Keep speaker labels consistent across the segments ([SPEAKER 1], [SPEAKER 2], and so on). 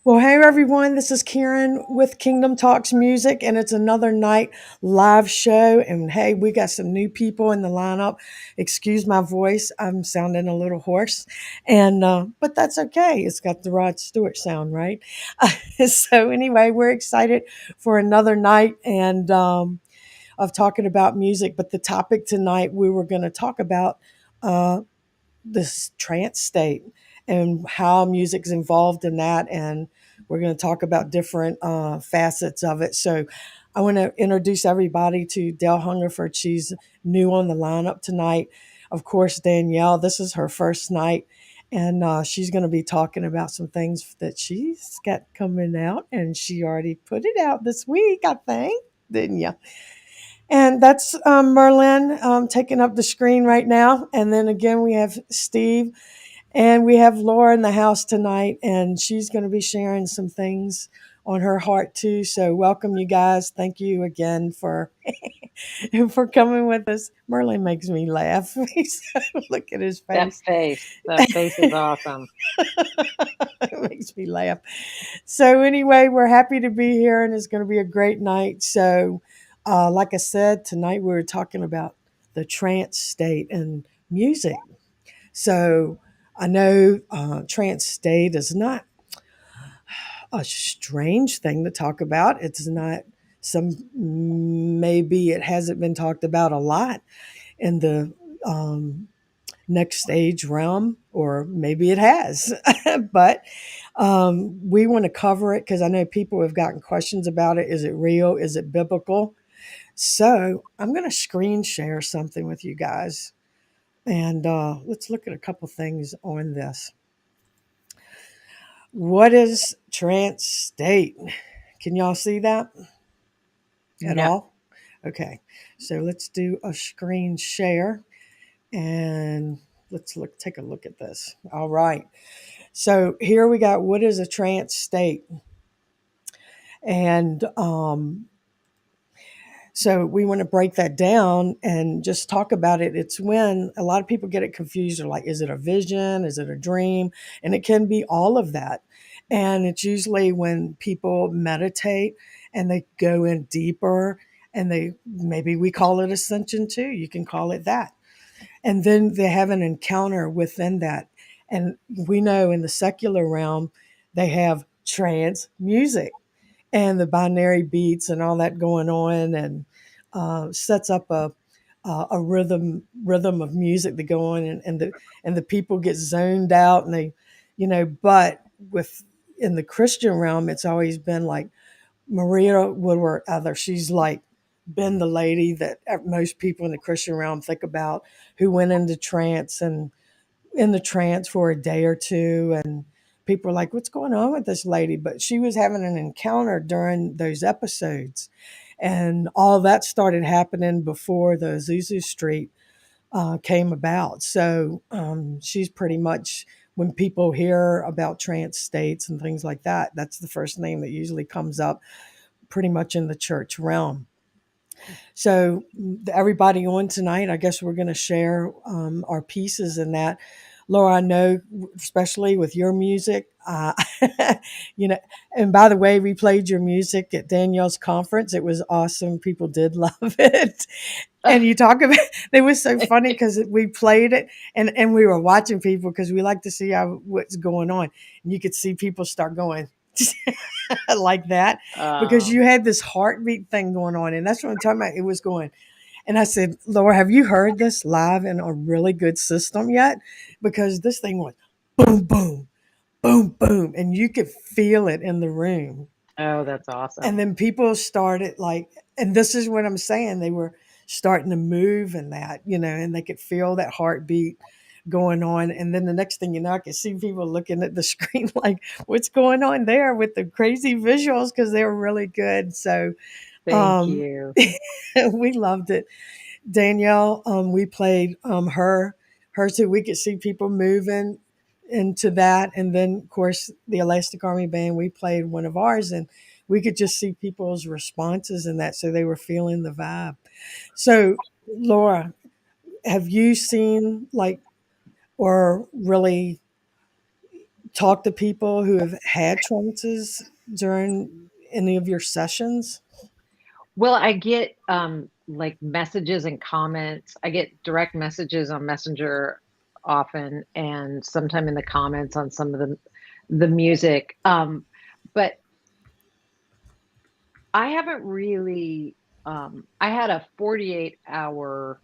[SPEAKER 1] Well, hey everyone, this is Karen with Kingdom Talks Music, and it's another night live show. And hey, we got some new people in the lineup. Excuse my voice, I'm sounding a little hoarse, and but that's okay. It's got the Rod Stewart sound, right? So anyway, we're excited for another night and of talking about music. But the topic tonight, we were going to talk about uh, this trance state and how music's involved in that. And we're going to talk about different facets of it. So I want to introduce everybody to Dell Hungerford. She's new on the lineup tonight. Of course, Danielle, this is her first night. And she's going to be talking about some things that she's got coming out. And she already put it out this week, I think, didn't you? And that's Merlin taking up the screen right now. And then again, we have Steve and we have Laura in the house tonight, and she's going to be sharing some things on her heart too. So welcome, you guys. Thank you again for for coming with us. Merlin makes me laugh. Look at his
[SPEAKER 2] That
[SPEAKER 1] face.
[SPEAKER 2] face. That face is awesome.
[SPEAKER 1] It makes me laugh. So anyway, we're happy to be here, and it's going to be a great night. So, like I said, tonight we were talking about the trance state and music. So I know trance state is not a strange thing to talk about. It's not some, maybe it hasn't been talked about a lot in the next stage realm, or maybe it has. But we want to cover it because I know people have gotten questions about it. Is it real? Is it biblical? So I'm going to screen share something with you guys. And let's look at a couple things on this. What is trance state? Can y'all see that at
[SPEAKER 2] No.
[SPEAKER 1] all? Okay, so let's do a screen share and let's take a look at this. All right, so here we got what is a trance state, and so we want to break that down and just talk about it. It's when a lot of people get it confused. They're like, is it a vision? Is it a dream? And it can be all of that. And it's usually when people meditate and they go in deeper and they, maybe we call it ascension too. You can call it that. And then they have an encounter within that. And we know in the secular realm, they have trance music and the binary beats and all that going on, and sets up a rhythm of music to go on, and the people get zoned out, and they, you know. But with in the Christian realm, it's always been like Maria Woodworth-Etter. She's like been the lady that most people in the Christian realm think about, who went into trance and in the trance for a day or two, and people are like, what's going on with this lady? But she was having an encounter during those episodes, and all that started happening before the Zuzu Street came about. So she's pretty much, when people hear about trance states and things like that, that's the first name that usually comes up pretty much in the church realm. So everybody on tonight, I guess we're going to share our pieces in that. Laura, I know, especially with your music, you know. And by the way, we played your music at Danielle's conference. It was awesome. People did love it. And you talk about it was so funny because we played it and we were watching people because we like to see what's going on. And you could see people start going like that because
[SPEAKER 2] Oh,
[SPEAKER 1] you had this heartbeat thing going on. And that's what I'm talking about. It was going. And I said, Laura, have you heard this live in a really good system yet? Because this thing went boom, boom, boom, boom. And you could feel it in the room.
[SPEAKER 2] oh, that's
[SPEAKER 1] And
[SPEAKER 2] awesome.
[SPEAKER 1] then people started like, and this is what I'm saying, they were starting to move in that, you know, and they could feel that heartbeat going on. And then the next thing you know, I could see people looking at the screen like, what's going on there with the crazy visuals? Because they were really good. So
[SPEAKER 2] Thank
[SPEAKER 1] um,
[SPEAKER 2] you.
[SPEAKER 1] we loved it. Danielle, we played her too. We could see people moving into that, and then of course the Elastic Army Band. We played one of ours, and we could just see people's responses in that, so they were feeling the vibe. So, Laura, have you seen like, or really talk to people who have had trances during any of your sessions?
[SPEAKER 2] Well, I get like messages and comments. I get direct messages on Messenger often, and sometime in the comments on some of the music. But I haven't really. I had a 48-hour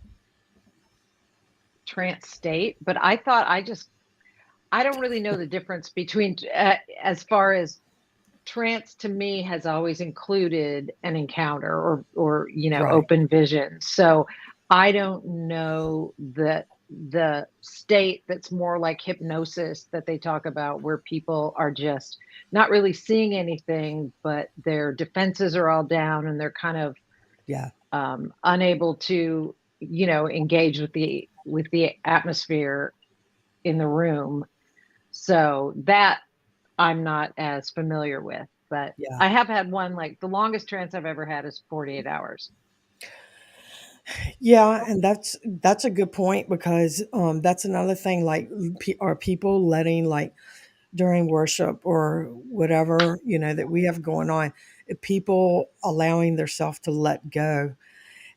[SPEAKER 2] trance state, but I thought I don't really know the difference between as far as trance to me has always included an encounter or
[SPEAKER 1] Right.
[SPEAKER 2] open vision. So I don't know the state that's more like hypnosis that they talk about, where people are just not really seeing anything, but their defenses are all down and they're kind of
[SPEAKER 1] Yeah.
[SPEAKER 2] unable to engage with the atmosphere in the room. So that I'm not as familiar with, but
[SPEAKER 1] Yeah.
[SPEAKER 2] I have had one, like the longest trance I've ever had is 48 hours.
[SPEAKER 1] Yeah, and that's a good point because that's another thing. Like, are people letting, like, during worship or whatever that we have going on, people allowing themselves to let go?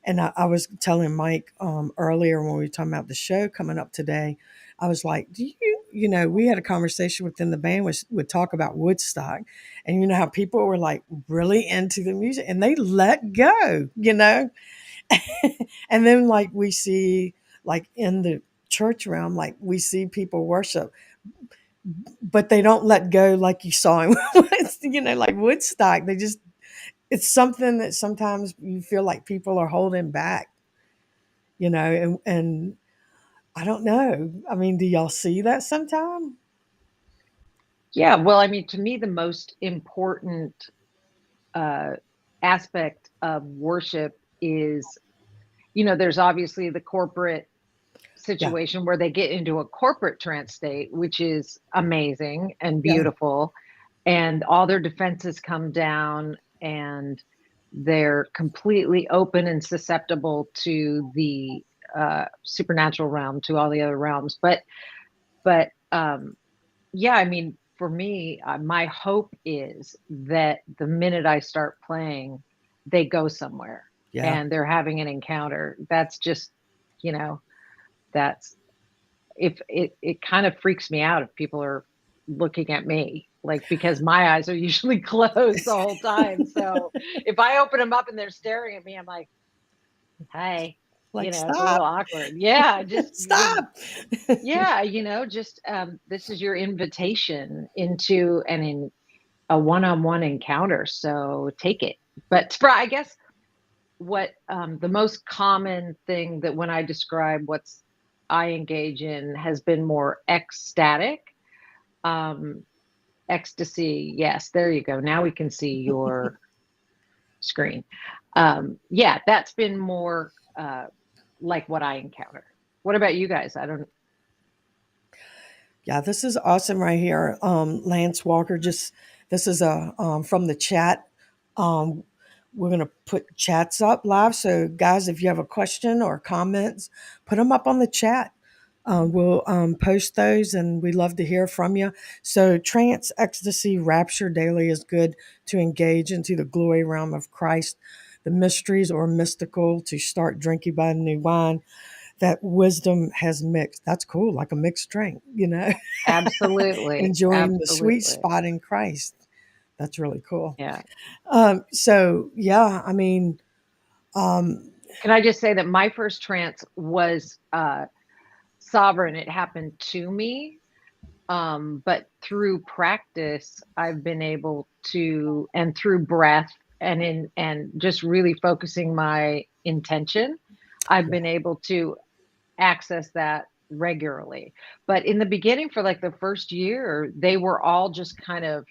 [SPEAKER 1] And I was telling Mike earlier when we were talking about the show coming up today, I was like, do we had a conversation within the band, would talk about Woodstock, and you know how people were like really into the music and they let go. And then, like, we see, like, in the church realm, like, we see people worship, but they don't let go like you saw him. Like Woodstock, they just, it's something that sometimes you feel like people are holding back, and I don't know. I mean, do y'all see that sometime?
[SPEAKER 2] Yeah, well, I mean, to me, the most important uh, aspect of worship is, there's obviously the corporate
[SPEAKER 1] Yeah.
[SPEAKER 2] situation where they get into a corporate trance state, which is amazing and
[SPEAKER 1] Yeah.
[SPEAKER 2] beautiful, and all their defenses come down and they're completely open and susceptible to the supernatural realm, to all the other realms. But yeah, I mean, for me, my hope is that the minute I start playing, they go somewhere
[SPEAKER 1] Yeah.
[SPEAKER 2] and they're having an encounter. That's just, you know, that's if it kind of freaks me out if people are looking at me, like, because my eyes are usually closed the whole time. So if I open them up and they're staring at me, I'm like, hi,
[SPEAKER 1] Like,
[SPEAKER 2] it's a little
[SPEAKER 1] stop.
[SPEAKER 2] awkward. Yeah, just
[SPEAKER 1] Stop.
[SPEAKER 2] yeah, just this is your invitation into a one-on-one encounter. So take it. But for, I guess, what the most common thing that when I describe what's I engage in has been more ecstatic. Um, ecstasy. Yes, there you go. Now we can see your screen. Yeah, that's been more like what I encounter. What about you guys? I don't.
[SPEAKER 1] Yeah, this is awesome right here. Lance Walker, just, this is a from the chat. Um, we're gonna put chats up live. So guys, if you have a question or comments, put them up on the chat. We'll post those, and we love to hear from you. So, trance, ecstasy, rapture daily is good to engage into the glory realm of Christ, the mysteries or mystical, to start drinking by new wine that wisdom has mixed. That's cool, like a mixed drink.
[SPEAKER 2] Absolutely,
[SPEAKER 1] Enjoying the sweet
[SPEAKER 2] absolutely.
[SPEAKER 1] spot in Christ. That's really cool.
[SPEAKER 2] Yeah.
[SPEAKER 1] So, yeah, I mean, um,
[SPEAKER 2] Can I just say that my first trance was sovereign? It happened to me. But through practice, I've been able to, and through breath and just really focusing my intention, I've been able to access that regularly. But in the beginning, for like the first year, they were all just kind of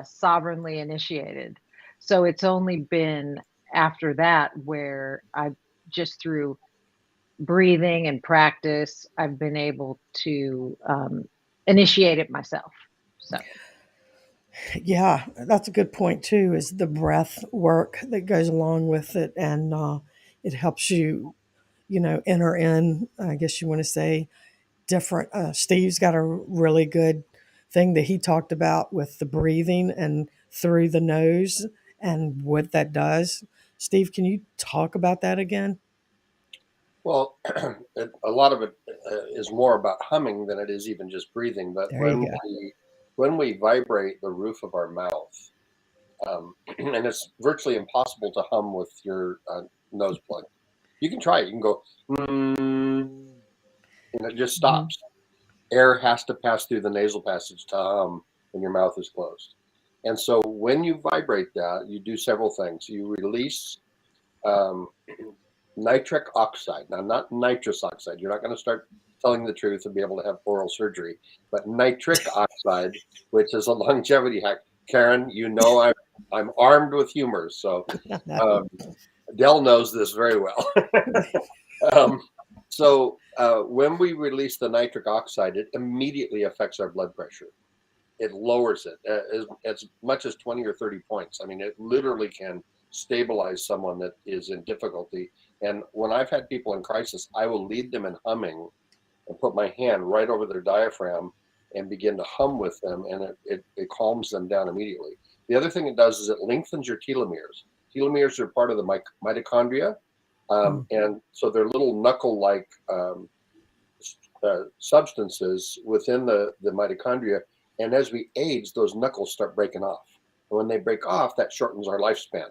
[SPEAKER 2] sovereignly initiated. So it's only been after that where I've just through breathing and practice, I've been able to initiate it myself. So
[SPEAKER 1] yeah, that's a good point too. Is the breath work that goes along with it, and it helps you, enter in. I guess you want to say different. Steve's got a really good thing that he talked about with the breathing and through the nose and what that does. Steve, can you talk about that again?
[SPEAKER 3] Well, a lot of it is more about humming than it is even just breathing. But
[SPEAKER 1] There you go.
[SPEAKER 3] when we vibrate the roof of our mouth, and it's virtually impossible to hum with your nose plugged. You can try it. You can go, and it just
[SPEAKER 1] Mhm.
[SPEAKER 3] stops. Air has to pass through the nasal passage to hum when your mouth is closed. And so when you vibrate that, you do several things. You release um, nitric oxide. Now, not nitrous oxide. You're not going to start telling the truth and be able to have oral surgery, but nitric oxide, which is a longevity hack. Karen, you know I'm armed with humor, so um, Dell knows this very well. um, when we release the nitric oxide, it immediately affects our blood pressure. It lowers it as much as 20 or 30 points. I mean, it literally can stabilize someone that is in difficulty. And when I've had people in crisis, I will lead them in humming and put my hand right over their diaphragm and begin to hum with them, and it calms them down immediately. The other thing it does is it lengthens your telomeres. Telomeres are part of the mitochondria, and so they're little knuckle-like substances within the mitochondria. And as we age, those knuckles start breaking off. And when they break off, that shortens our lifespan.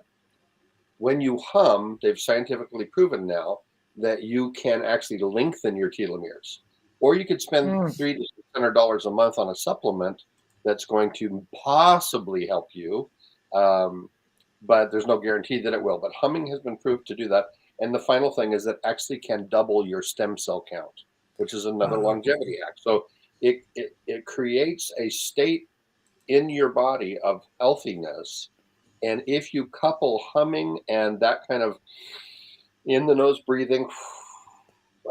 [SPEAKER 3] When you hum, they've scientifically proven now that you can actually lengthen your telomeres. Or you could spend $300 to $600 a month on a supplement that's going to possibly help you, but there's no guarantee that it will. But humming has been proved to do that. And the final thing is that actually can double your stem cell count, which is another longevity hack. So it creates a state in your body of healthiness. And if you couple humming and that kind of in the nose breathing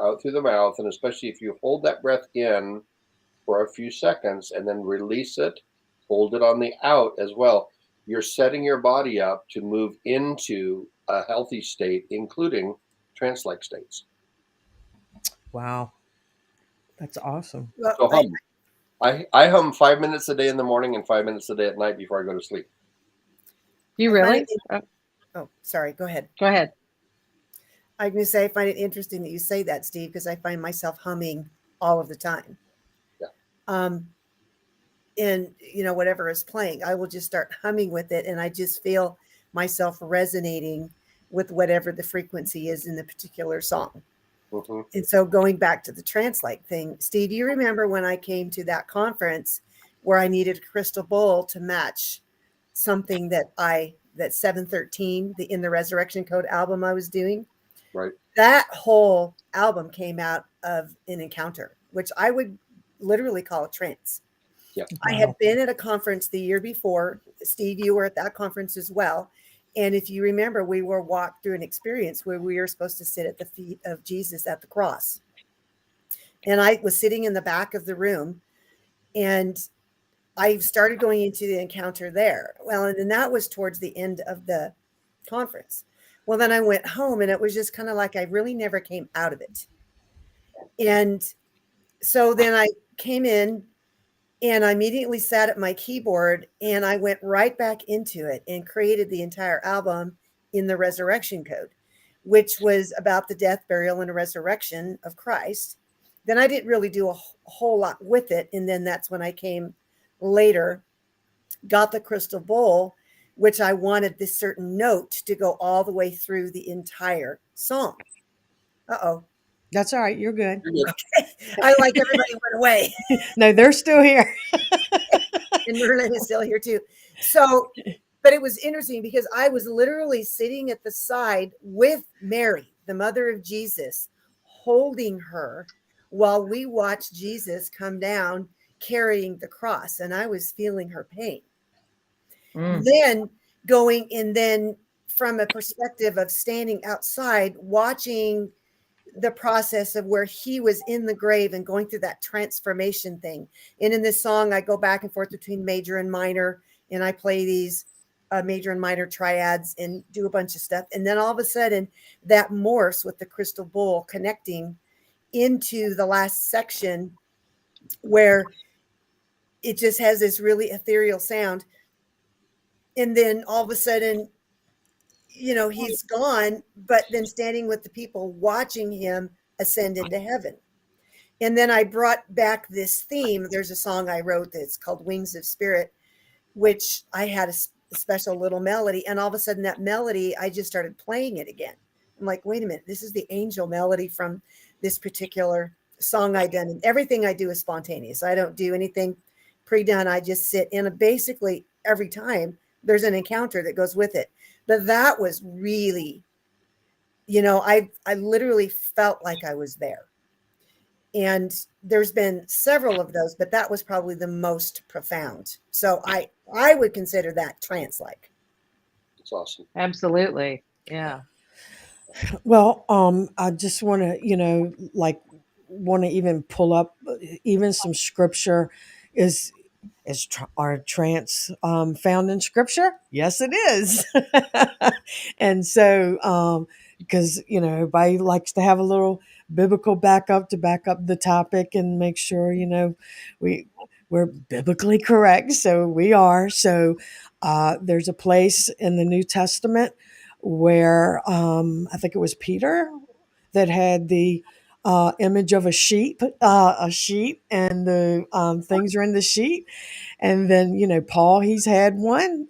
[SPEAKER 3] out through the mouth, and especially if you hold that breath in for a few seconds and then release it, hold it on the out as well, you're setting your body up to move into a healthy state, including trance-like states.
[SPEAKER 1] Wow. That's awesome.
[SPEAKER 4] Well,
[SPEAKER 3] So hum. I hum 5 minutes a day in the morning and 5 minutes a day at night before I go to sleep.
[SPEAKER 2] You really?
[SPEAKER 4] Oh, sorry. Go ahead.
[SPEAKER 2] Go ahead.
[SPEAKER 4] I was going to say, I find it interesting that you say that, Steve, because I find myself humming all of the time.
[SPEAKER 3] Yeah.
[SPEAKER 4] And, whatever is playing, I will just start humming with it. And I just feel myself resonating with whatever the frequency is in the particular song.
[SPEAKER 3] Mm-hmm.
[SPEAKER 4] And so going back to the trance-like thing, Steve, do you remember when I came to that conference where I needed a crystal bowl to match something that 713, in the Resurrection Code album I was doing?
[SPEAKER 3] Right.
[SPEAKER 4] That whole album came out of an encounter, which I would literally call a trance.
[SPEAKER 3] Yeah.
[SPEAKER 4] I had been at a conference the year before. Steve, you were at that conference as well. And if you remember, we were walked through an experience where we were supposed to sit at the feet of Jesus at the cross. And I was sitting in the back of the room, and I started going into the encounter there. Well, and then that was towards the end of the conference. Well, then I went home, and it was just kind of like I really never came out of it. And so then I came in, and I immediately sat at my keyboard, and I went right back into it and created the entire album in the Resurrection Code, which was about the death, burial, and resurrection of Christ. Then I didn't really do a whole lot with it. And then that's when I came later, got the crystal bowl, which I wanted this certain note to go all the way through the entire song. Uh-oh.
[SPEAKER 1] That's all right. You're good.
[SPEAKER 4] I like everybody went away.
[SPEAKER 1] No, they're still here.
[SPEAKER 4] And Merlin is still here too. So, but it was interesting because I was literally sitting at the side with Mary, the mother of Jesus, holding her while we watched Jesus come down carrying the cross. And I was feeling her pain. Then going, and then from a perspective of standing outside, watching the process of where he was in the grave and going through that transformation thing. And in this song, I go back and forth between major and minor, and I play these major and minor triads and do a bunch of stuff. And then all of a sudden that morphs with the crystal bowl connecting into the last section where it just has this really ethereal sound. And then all of a sudden, he's gone, but then standing with the people watching him ascend into heaven. And then I brought back this theme. There's a song I wrote that's called Wings of Spirit, which I had a special little melody. And all of a sudden that melody, I just started playing it again. I'm like, wait a minute, this is the angel melody from this particular song I done. And everything I do is spontaneous. I don't do anything pre-done. I just sit in basically every time there's an encounter that goes with it. But that was really, I literally felt like I was there. And there's been several of those, but that was probably the most profound. So I would consider that trance-like.
[SPEAKER 3] It's awesome.
[SPEAKER 2] Absolutely. Yeah.
[SPEAKER 1] Well, I just want to, want to even pull up even some scripture. Are trance found in scripture? Yes, it is. And so, because everybody likes to have a little biblical backup to back up the topic and make sure we're biblically correct. So we are. So there's a place in the New Testament where I think it was Peter that had the image of a sheep, and the things are in the sheep. And then, Paul, he's had one.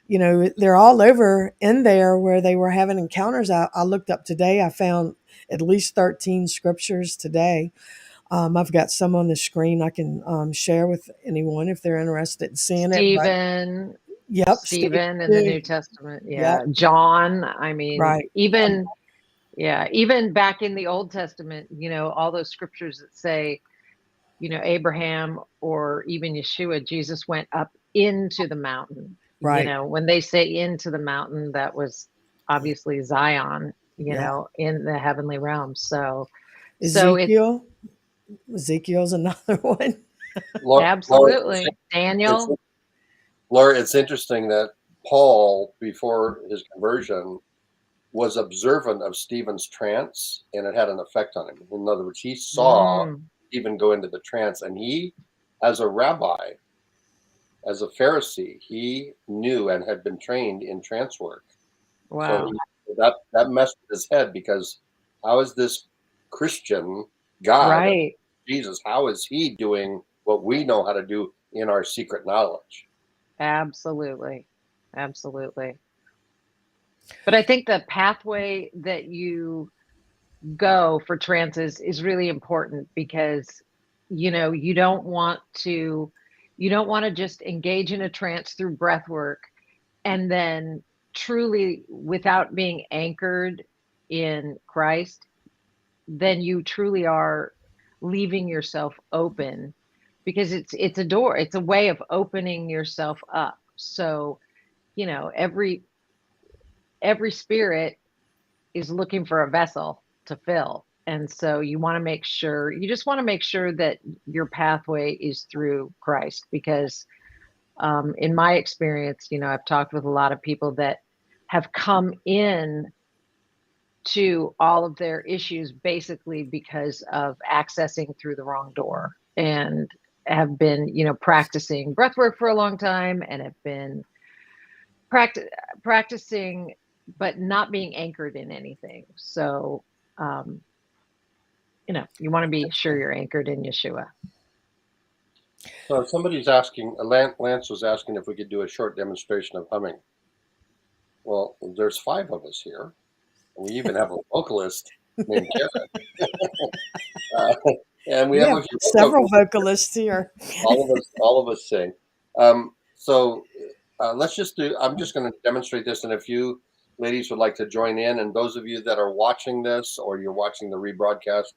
[SPEAKER 1] They're all over in there where they were having encounters. I looked up today. I found at least 13 scriptures today. I've got some on the screen I can share with anyone if they're interested in seeing it. But yep,
[SPEAKER 2] Stephen in the New Testament. Yeah.
[SPEAKER 1] Yep.
[SPEAKER 2] John. I mean,
[SPEAKER 1] Right.
[SPEAKER 2] even back in the Old Testament, all those scriptures that say, Abraham or even Yeshua, Jesus went up into the mountain.
[SPEAKER 1] Right.
[SPEAKER 2] When they say into the mountain, that was obviously Zion, in the heavenly realm. So
[SPEAKER 1] Ezekiel's another one.
[SPEAKER 2] Absolutely. Daniel.
[SPEAKER 3] Laura, it's interesting that Paul, before his conversion, was observant of Stephen's trance, and it had an effect on him. In other words, he saw Stephen go into the trance, and he, as a rabbi, as a Pharisee, he knew and had been trained in trance work.
[SPEAKER 2] Wow.
[SPEAKER 3] So that messed with his head, because how is this Christian God,
[SPEAKER 2] right,
[SPEAKER 3] Jesus, how is he doing what we know how to do in our secret knowledge?
[SPEAKER 2] Absolutely. But I think the pathway that you go for trances is really important, because you don't want to just engage in a trance through breath work and then truly, without being anchored in Christ, then you truly are leaving yourself open, because it's a door, it's a way of opening yourself up. So every spirit is looking for a vessel to fill. And so you just want to make sure that your pathway is through Christ, because in my experience, I've talked with a lot of people that have come in to all of their issues basically because of accessing through the wrong door, and have been, practicing breathwork for a long time, and have been practicing but not being anchored in anything. So, you want to be sure you're anchored in Yeshua.
[SPEAKER 3] So somebody's asking, Lance was asking if we could do a short demonstration of humming. Well, there's 5 of us here. We even have a vocalist named Kevin. And we have
[SPEAKER 1] several vocalists here.
[SPEAKER 3] all of us sing. So let's just do, I'm just going to demonstrate this, and if you ladies would like to join in, and those of you that are watching this or you're watching the rebroadcast,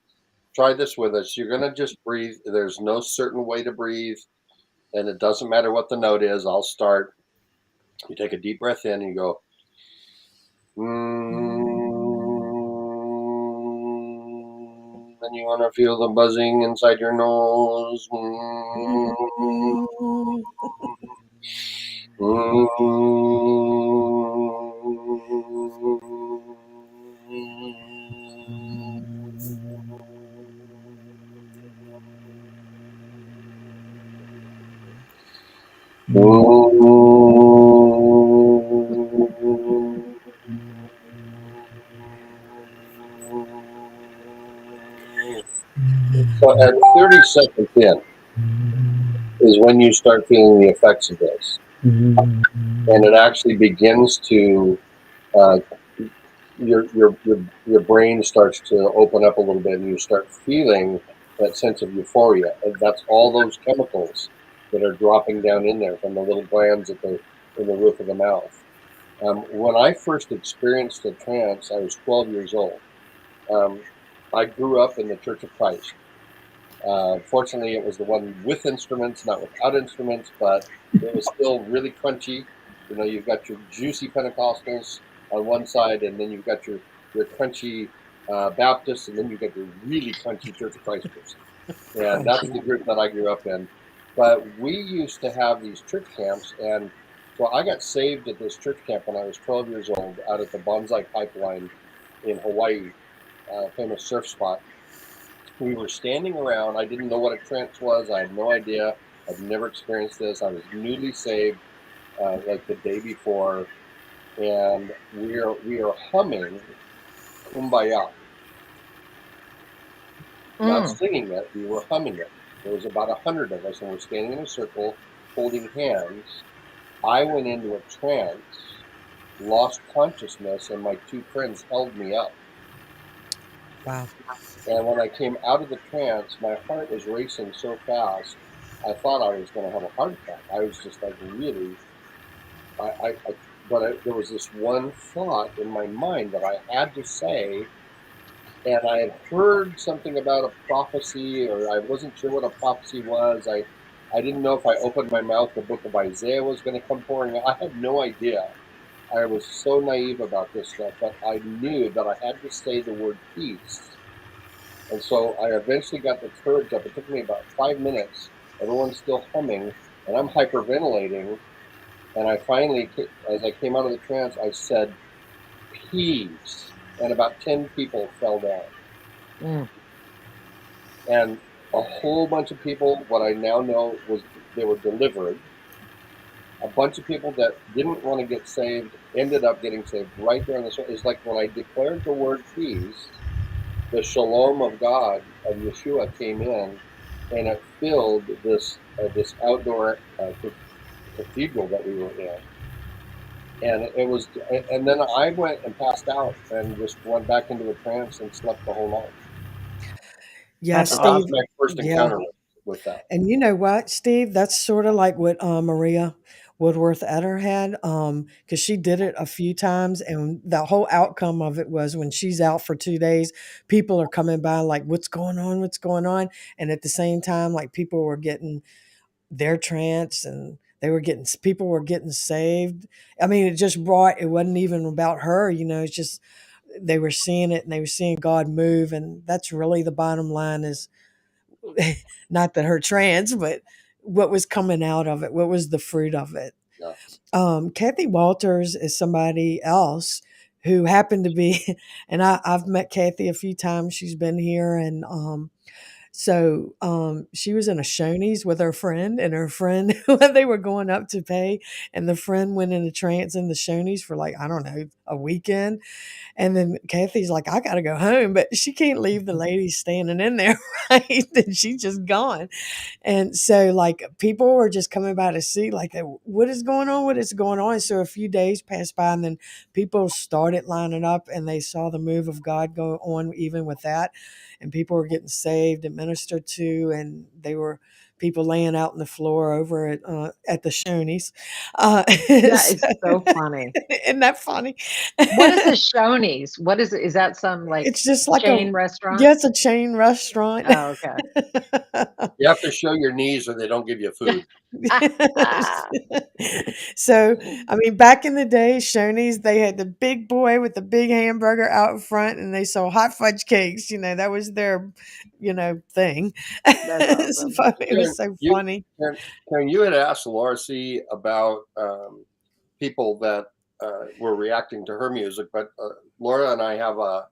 [SPEAKER 3] try this with us. You're going to just breathe. There's no certain way to breathe, and it doesn't matter what the note is. I'll start. You take a deep breath in and you go, and you want to feel the buzzing inside your nose. So at 30 seconds in is when you start feeling the effects of this. And it actually begins to, your brain starts to open up a little bit and you start feeling that sense of euphoria. And that's all those chemicals that are dropping down in there from the little glands in the roof of the mouth. When I first experienced a trance, I was 12 years old. I grew up in the Church of Christ. Fortunately, it was the one with instruments, not without instruments, but it was still really crunchy. You know, you've got your juicy Pentecostals on one side, and then you've got your crunchy Baptists, and then you've got your really crunchy Church of Christers. And that's the group that I grew up in. But we used to have these church camps, and so I got saved at this church camp when I was 12 years old out at the Bonsai Pipeline in Hawaii, famous surf spot. We were standing around. I didn't know what a trance was. I had no idea. I'd never experienced this. I was newly saved, like the day before, and we are humming "Kumbaya," not singing it. We were humming it. There was about 100 of us, and we're standing in a circle, holding hands. I went into a trance, lost consciousness, and my two friends held me up.
[SPEAKER 1] Wow.
[SPEAKER 3] And when I came out of the trance, my heart was racing so fast, I thought I was going to have a heart attack. I was just like really, there was this one thought in my mind that I had to say, and I had heard something about a prophecy, or I wasn't sure what a prophecy was. I didn't know if I opened my mouth, the book of Isaiah was going to come pouring out. I had no idea. I was so naive about this stuff, but I knew that I had to say the word peace. And so I eventually got the courage up. It took me about 5 minutes. Everyone's still humming, and I'm hyperventilating. And I finally, as I came out of the trance, I said, peace. And about 10 people fell down. And a whole bunch of people, what I now know was they were delivered. A bunch of people that didn't want to get saved ended up getting saved right there on the spot. It's like when I declared the word peace, the shalom of God, of Yeshua, came in, and it filled this outdoor cathedral that we were in. And it was, and then I went and passed out and just went back into a trance and slept the whole night.
[SPEAKER 1] Yeah,
[SPEAKER 2] That's
[SPEAKER 3] So that was
[SPEAKER 1] Steve.
[SPEAKER 2] awesome.
[SPEAKER 3] my first
[SPEAKER 1] Yeah.
[SPEAKER 3] encounter with that.
[SPEAKER 1] And you know what, Steve? That's sort of like what Maria Woodworth-Etter had, because she did it a few times, and the whole outcome of it was when she's out for 2 days, people are coming by like, "What's going on? What's going on?" And at the same time, like people were getting their trance, and people were getting saved. I mean, it just brought. It wasn't even about her, you know. It's just they were seeing it, and they were seeing God move, and that's really the bottom line is not that her trans, but what was coming out of it, what was the fruit of it.
[SPEAKER 3] Yeah.
[SPEAKER 1] Kathy Walters is somebody else who happened to be, and I've met Kathy a few times. She's been here, and she was in a Shoney's with her friend, and her friend they were going up to pay, and the friend went in a trance in the Shoney's for like I don't know a weekend, and then Kathy's like, I gotta go home, but she can't leave the lady standing in there, right? And she's just gone. And so, like, people were just coming by to see, like, what is going on? What is going on? So a few days passed by, and then people started lining up, and they saw the move of God go on, even with that. And people were getting saved and ministered to, and they were people laying out on the floor over at the Shoney's.
[SPEAKER 2] That
[SPEAKER 1] So,
[SPEAKER 2] is so funny.
[SPEAKER 1] isn't that funny?
[SPEAKER 2] What is a Shoney's? What is it? Is that some like
[SPEAKER 1] It's just like
[SPEAKER 2] chain restaurant?
[SPEAKER 1] yeah, it's a chain restaurant.
[SPEAKER 2] Oh, okay.
[SPEAKER 3] You have to show your knees or they don't give you food.
[SPEAKER 1] Yes. So, I mean, back in the day, Shoney's, they had the big boy with the big hamburger out front, and they sold hot fudge cakes. You know, that was their, thing.
[SPEAKER 2] That's awesome.
[SPEAKER 1] It was so
[SPEAKER 3] You,
[SPEAKER 1] funny.
[SPEAKER 3] Karen, you had asked Laura C. about people that were reacting to her music, but Laura and I have a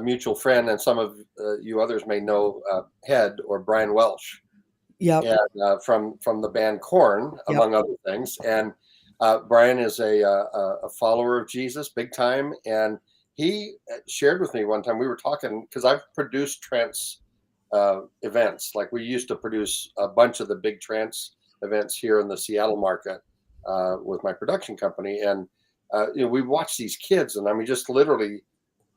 [SPEAKER 3] mutual friend, and some of you others may know Head or Bryan Welsh,
[SPEAKER 1] Yep.
[SPEAKER 3] and from the band Korn,
[SPEAKER 1] Yep.
[SPEAKER 3] among other things. And Bryan is a follower of Jesus, big time, and he shared with me one time. We were talking because I've produced trance events. Like we used to produce a bunch of the big trance events here in the Seattle market with my production company, and we watched these kids, and I mean, just literally,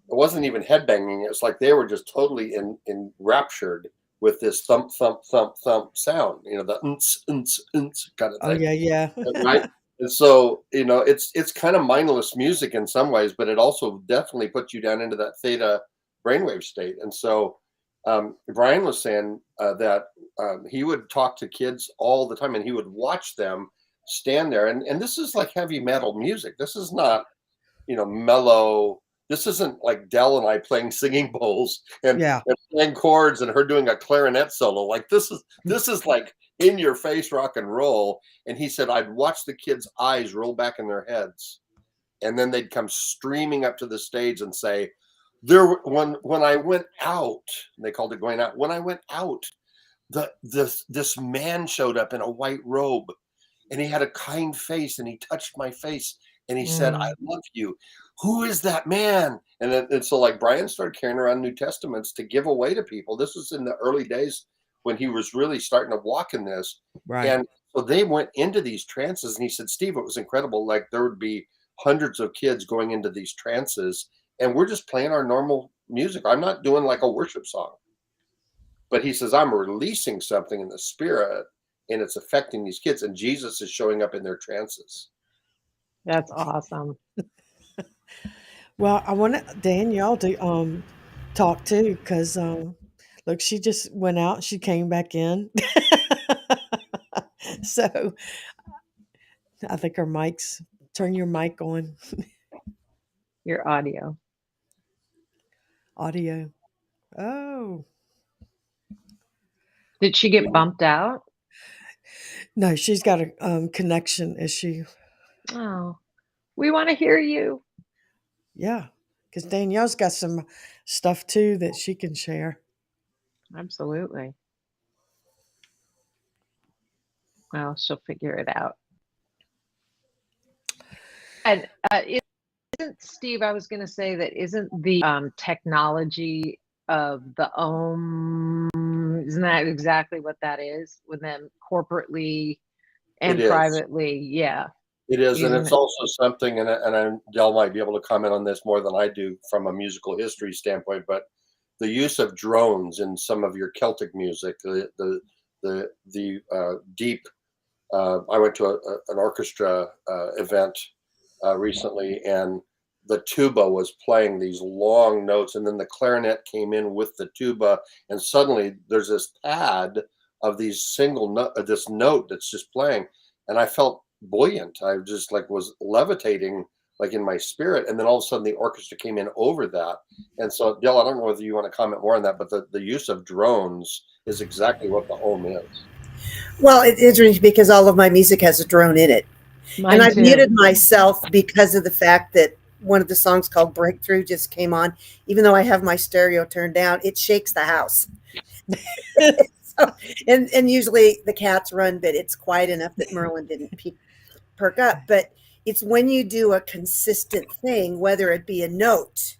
[SPEAKER 3] it wasn't even headbanging. It was like they were just totally enraptured with this thump, thump, thump, thump sound. The kind of
[SPEAKER 1] Oh
[SPEAKER 3] thing,
[SPEAKER 1] yeah.
[SPEAKER 3] right? And so, it's kind of mindless music in some ways, but it also definitely puts you down into that theta brainwave state. And so, Bryan was saying that he would talk to kids all the time, and he would watch them stand there. And this is like heavy metal music. This is not, mellow. This isn't like Dell and I playing singing bowls and playing chords and her doing a clarinet solo. Like this is like in your face rock and roll. And he said, I'd watch the kids' eyes roll back in their heads, and then they'd come streaming up to the stage and say, when I went out, and they called it going out. When I went out, this man showed up in a white robe, and he had a kind face, and he touched my face, and he said, I love you. Who is that man? And so like Bryan started carrying around New Testaments to give away to people. This was in the early days when he was really starting to walk in this.
[SPEAKER 1] Right.
[SPEAKER 3] And so they went into these trances, and he said, Steve, it was incredible. Like there would be hundreds of kids going into these trances, and we're just playing our normal music. I'm not doing like a worship song. But he says, I'm releasing something in the spirit, and it's affecting these kids, and Jesus is showing up in their trances.
[SPEAKER 2] That's awesome.
[SPEAKER 1] Well, I want Danielle to talk too, because look, she just went out, she came back in. So I think turn your mic on.
[SPEAKER 2] Your audio.
[SPEAKER 1] Oh.
[SPEAKER 2] Did she get bumped out?
[SPEAKER 1] No, she's got a connection issue.
[SPEAKER 2] Oh, we want to hear you.
[SPEAKER 1] Yeah, because Danielle's got some stuff too that she can share.
[SPEAKER 2] Absolutely. Well, she'll figure it out. And isn't, Steve, I was going to say that isn't the technology of the isn't that exactly what that is with them corporately and privately? Yeah.
[SPEAKER 3] It is, and it's also something, and Dell might be able to comment on this more than I do from a musical history standpoint, but the use of drones in some of your Celtic music, the deep. I went to an orchestra event recently, and the tuba was playing these long notes, and then the clarinet came in with the tuba, and suddenly there's this pad of these this note that's just playing, and I felt buoyant. I just like was levitating like in my spirit, and then all of a sudden the orchestra came in over that. And so Dell, I don't know whether you want to comment more on that, but the use of drones is exactly what the Om is.
[SPEAKER 4] Well, it's interesting because all of my music has a drone in it.
[SPEAKER 2] Mine
[SPEAKER 4] and I've
[SPEAKER 2] too.
[SPEAKER 4] muted myself because of the fact that one of the songs called Breakthrough just came on. Even though I have my stereo turned down, it shakes the house. So, and usually the cats run, but it's quiet enough that Merlin didn't perk up. But it's when you do a consistent thing, whether it be a note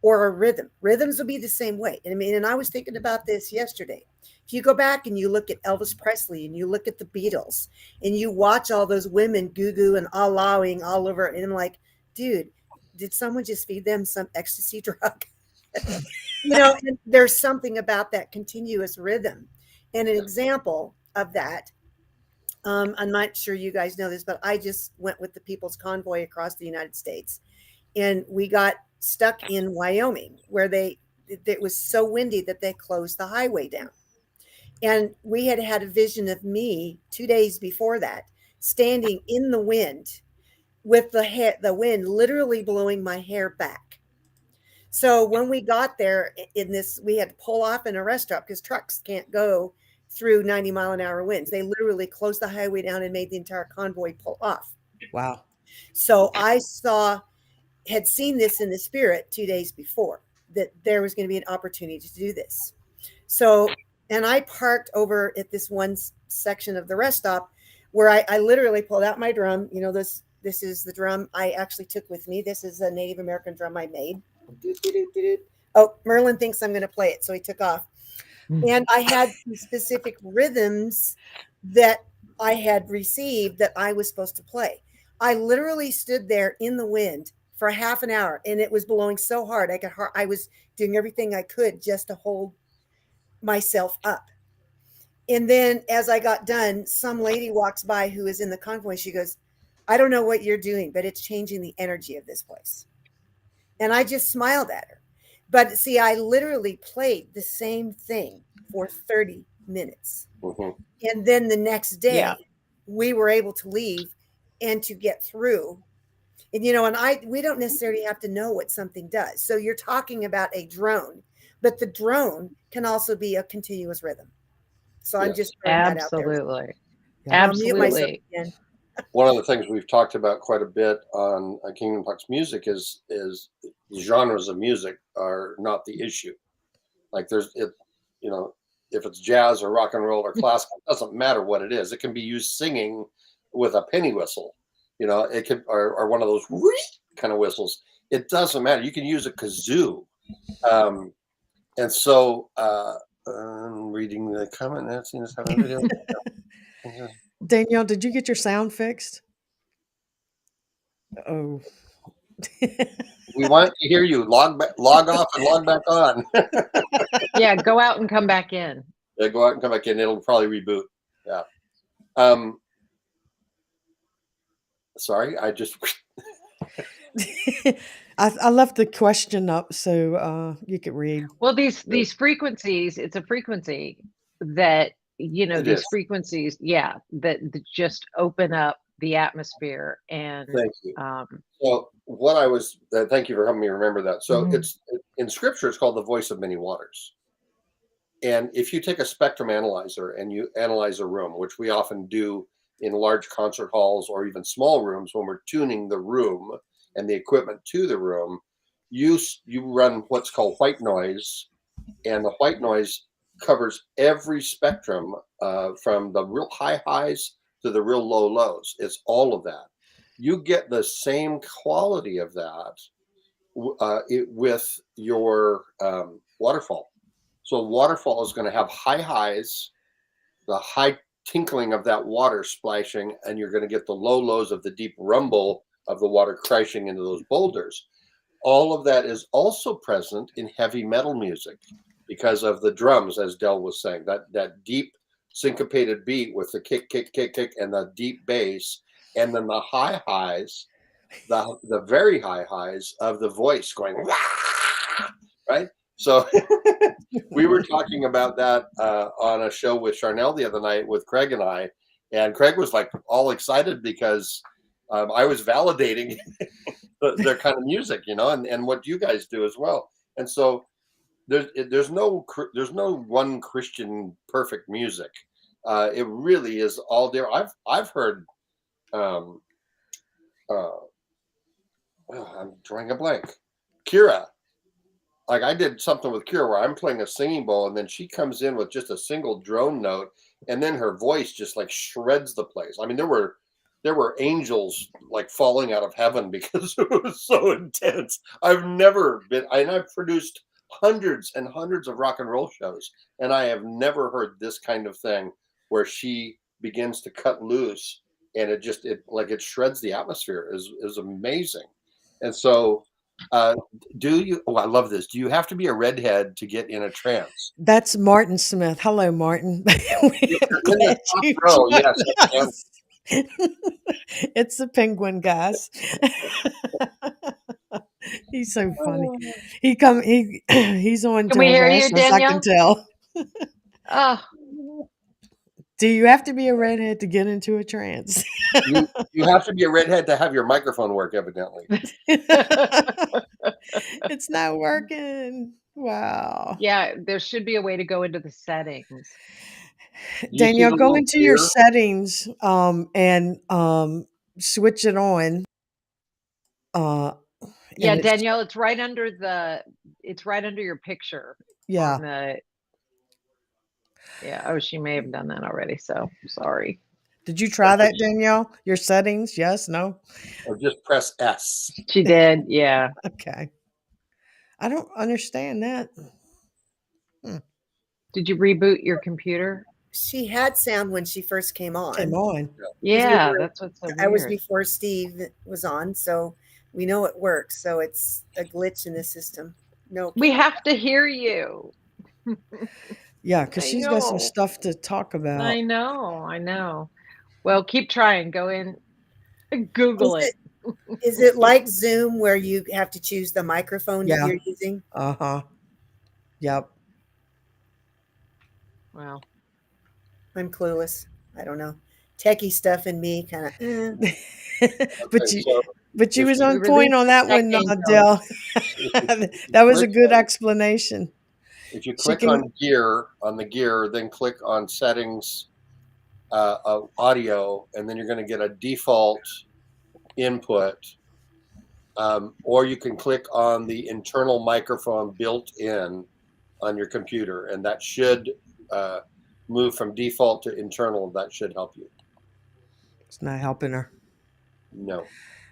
[SPEAKER 4] or a rhythm. Rhythms will be the same way. And I mean, and I was thinking about this yesterday. If you go back and you look at Elvis Presley and you look at the Beatles and you watch all those women goo-goo and allowing all over, and I'm like, dude, did someone just feed them some ecstasy drug? And there's something about that continuous rhythm. And an example of that, I'm not sure you guys know this, but I just went with the People's Convoy across the United States, and we got stuck in Wyoming where it was so windy that they closed the highway down. And we had a vision of me 2 days before that, standing in the wind with the wind literally blowing my hair back. So when we got there we had to pull off in a rest stop because trucks can't go through 90-mile-an-hour winds. They literally closed the highway down and made the entire convoy pull off.
[SPEAKER 1] Wow.
[SPEAKER 4] So I had seen this in the spirit 2 days before, that there was going to be an opportunity to do this. So, and I parked over at this one section of the rest stop where I literally pulled out my drum. This is the drum I actually took with me. This is a Native American drum I made. Oh, Merlin thinks I'm going to play it, so he took off. And I had some specific rhythms that I had received that I was supposed to play. I literally stood there in the wind for half an hour, and it was blowing so hard. I was doing everything I could just to hold myself up. And then as I got done, some lady walks by who is in the convoy. She goes, I don't know what you're doing, but it's changing the energy of this place. And I just smiled at her. But see, I literally played the same thing for 30 minutes.
[SPEAKER 3] Mhm.
[SPEAKER 4] And then the next day,
[SPEAKER 2] Yeah.
[SPEAKER 4] we were able to leave and to get through. And we don't necessarily have to know what something does. So you're talking about a drone, but the drone can also be a continuous rhythm. So I'm
[SPEAKER 3] Yes.
[SPEAKER 4] just throwing that out there.
[SPEAKER 2] Absolutely.
[SPEAKER 1] Yeah.
[SPEAKER 4] And I'll mute myself
[SPEAKER 2] Absolutely.
[SPEAKER 4] again.
[SPEAKER 3] One of the things we've talked about quite a bit on Kingdom Talks Music is genres of music are not the issue. Like if it's jazz or rock and roll or classical, it doesn't matter what it is. It can be used singing with a penny whistle. It could or one of those kind of whistles. It doesn't matter. You can use a kazoo. And so I'm reading the comment. I've seen this happen video.
[SPEAKER 1] Danielle, did you get your sound fixed? Oh.
[SPEAKER 3] We want to hear you. Log off and log back on.
[SPEAKER 2] Yeah, go out and come back in.
[SPEAKER 3] Yeah, go out and come back in. It'll probably reboot. Yeah. Sorry, I just.
[SPEAKER 1] I left the question up so you could read.
[SPEAKER 2] Well, these frequencies, it's a frequency that,
[SPEAKER 3] It
[SPEAKER 2] these
[SPEAKER 3] is.
[SPEAKER 2] frequencies, that just open up the atmosphere. And
[SPEAKER 3] Thank you. So what I was, thank you for helping me remember that. So it's in scripture, it's called the voice of many waters. And if you take a spectrum analyzer and you analyze a room, which we often do in large concert halls or even small rooms when we're tuning the room and the equipment to the room, you run what's called white noise, and the white noise covers every spectrum from the real high highs to the real low lows. It's all of that. You get the same quality of that with your waterfall. So waterfall is going to have high highs, the high tinkling of that water splashing, and you're going to get the low lows of the deep rumble of the water crashing into those boulders. All of that is also present in heavy metal music because of the drums, as Del was saying, that deep syncopated beat with the kick, kick, kick, kick, and the deep bass, and then the high highs, the very high highs of the voice going, Wah! Right? So we were talking about that on a show with Charnel the other night with Craig and I, and Craig was like all excited because I was validating their kind of music, and what you guys do as well. And so there's no one Christian perfect music. It really is all there. I've heard. I'm drawing a blank. Kira. Like I did something with Kira where I'm playing a singing bowl and then she comes in with just a single drone note and then her voice just like shreds the place. I mean, there were angels like falling out of heaven because it was so intense. I've produced hundreds and hundreds of rock and roll shows, and I have never heard this kind of thing where she begins to cut loose and it shreds the atmosphere is amazing. And so I love this. Do you have to be a redhead to get in a trance?
[SPEAKER 1] That's Martin Smith. Hello, Martin. We're glad you
[SPEAKER 3] Yes,
[SPEAKER 1] joined us. It's the penguin, guys. He's so funny. He's on
[SPEAKER 2] Can we hear you,
[SPEAKER 1] Harahus, I can
[SPEAKER 2] Danielle?
[SPEAKER 1] tell.
[SPEAKER 2] Oh,
[SPEAKER 1] Do you have to be a redhead to get into a trance?
[SPEAKER 3] You have to be a redhead to have your microphone work, evidently.
[SPEAKER 1] It's not working. Wow.
[SPEAKER 2] yeah, there should be a way to go into the settings.
[SPEAKER 1] Danielle, go into your settings and switch it on.
[SPEAKER 2] Yeah, Danielle, it's right under your picture.
[SPEAKER 1] Yeah.
[SPEAKER 2] Oh, she may have done that already, so sorry.
[SPEAKER 1] Did you try that, Danielle? Your settings? Yes, no?
[SPEAKER 3] Or just press S.
[SPEAKER 2] She did, yeah.
[SPEAKER 1] Okay. I don't understand that.
[SPEAKER 2] Did you reboot your computer?
[SPEAKER 4] She had sound when she first came on.
[SPEAKER 1] Came on.
[SPEAKER 2] Yeah, that's what's so weird.
[SPEAKER 4] I was before Steve was on, so we know it works. So it's a glitch in the system. No,
[SPEAKER 2] we have to hear you.
[SPEAKER 1] Yeah, because she's got some stuff to talk about.
[SPEAKER 2] I know. Well, keep trying. Go in, Google it.
[SPEAKER 4] Is it like Zoom where you have to choose the microphone that you're using?
[SPEAKER 1] Yep.
[SPEAKER 2] Wow.
[SPEAKER 4] I'm clueless. I don't know. Techie stuff in me kind of.
[SPEAKER 1] But you was on point on that one, Dell. That was a good explanation.
[SPEAKER 3] If you click on the gear, then click on settings of audio, and then you're going to get a default input. Or you can click on the internal microphone built in on your computer, and that should move from default to internal. That should help you.
[SPEAKER 1] It's not helping her.
[SPEAKER 3] No.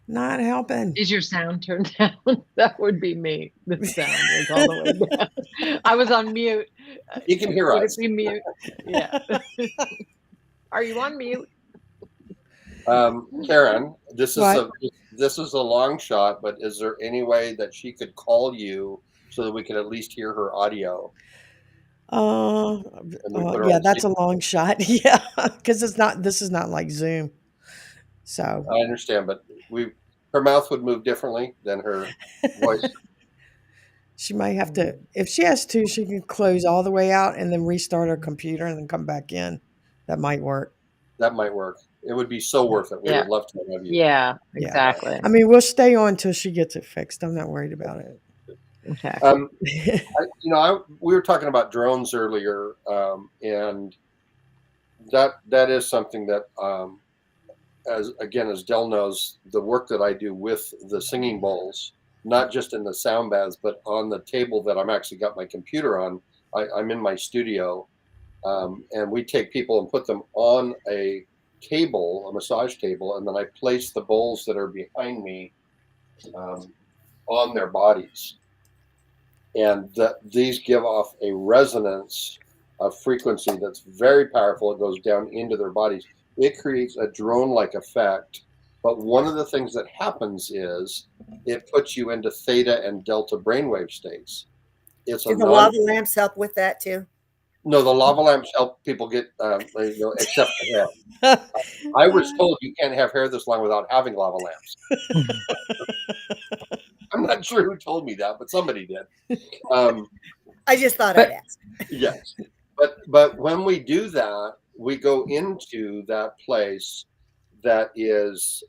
[SPEAKER 1] Not helping.
[SPEAKER 2] Is your sound turned down? That would be me. The sound was all the way down. I was on mute.
[SPEAKER 3] You can hear us.
[SPEAKER 2] Would it be mute? Yeah. Are you on mute?
[SPEAKER 3] Karen, this is a long shot, but is there any way that she could call you so that we could at least hear her audio?
[SPEAKER 1] Yeah, that's a long shot. Yeah, because this is not like Zoom. So
[SPEAKER 3] I understand, but her mouth would move differently than her voice.
[SPEAKER 1] She might have to, if she has to, she can close all the way out and then restart her computer and then come back in. That might work.
[SPEAKER 3] That might work. It would be so worth it. We would love to have you.
[SPEAKER 2] Yeah, exactly.
[SPEAKER 1] I mean, we'll stay on till she gets it fixed. I'm not worried about it.
[SPEAKER 2] Okay.
[SPEAKER 3] We were talking about drones earlier, and that is something that, as Del knows, the work that I do with the singing bowls, not just in the sound baths, but on the table that I'm actually got my computer on. I'm in my studio, and we take people and put them on a table, a massage table, and then I place the bowls that are behind me on their bodies. And these give off a resonance of frequency that's very powerful. It goes down into their bodies. It creates a drone-like effect. But one of the things that happens is it puts you into theta and delta brainwave states.
[SPEAKER 4] Do the lava lamps help with that too?
[SPEAKER 3] No, the lava lamps help people get, except the hair. I was told you can't have hair this long without having lava lamps. I'm not sure who told me that, but somebody did.
[SPEAKER 4] I just thought I'd ask.
[SPEAKER 3] Yes, but when we do that, we go into that place that is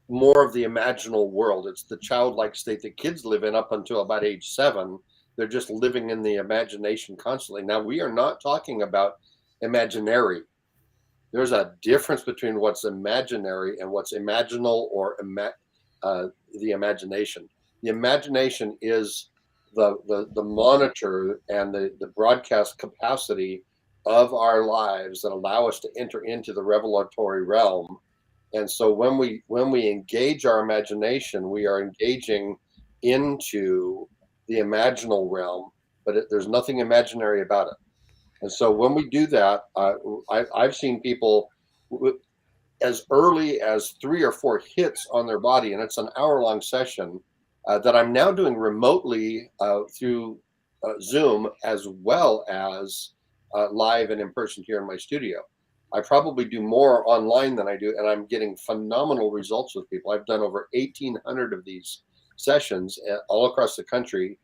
[SPEAKER 3] more of the imaginal world. It's the childlike state that kids live in up until about age 7. They're just living in the imagination constantly. Now, we are not talking about imaginary. There's a difference between what's imaginary and what's imaginal or the imagination. The imagination is the monitor and the broadcast capacity of our lives that allow us to enter into the revelatory realm. And so when we engage our imagination, we are engaging into the imaginal realm, but there's nothing imaginary about it. And so when we do that, I've seen people as early as 3 or 4 hits on their body, and it's an hour-long session that I'm now doing remotely through Zoom, as well as live and in person here in my studio. I probably do more online than I do, and I'm getting phenomenal results with people. I've done over 1,800 of these sessions all across the country,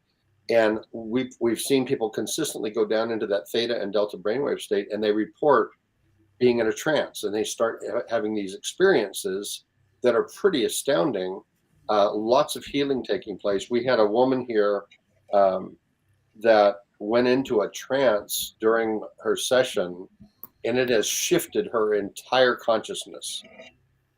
[SPEAKER 3] and we've seen people consistently go down into that theta and delta brainwave state, and they report being in a trance, and they start having these experiences that are pretty astounding. Lots of healing taking place. We had a woman here that went into a trance during her session, and it has shifted her entire consciousness.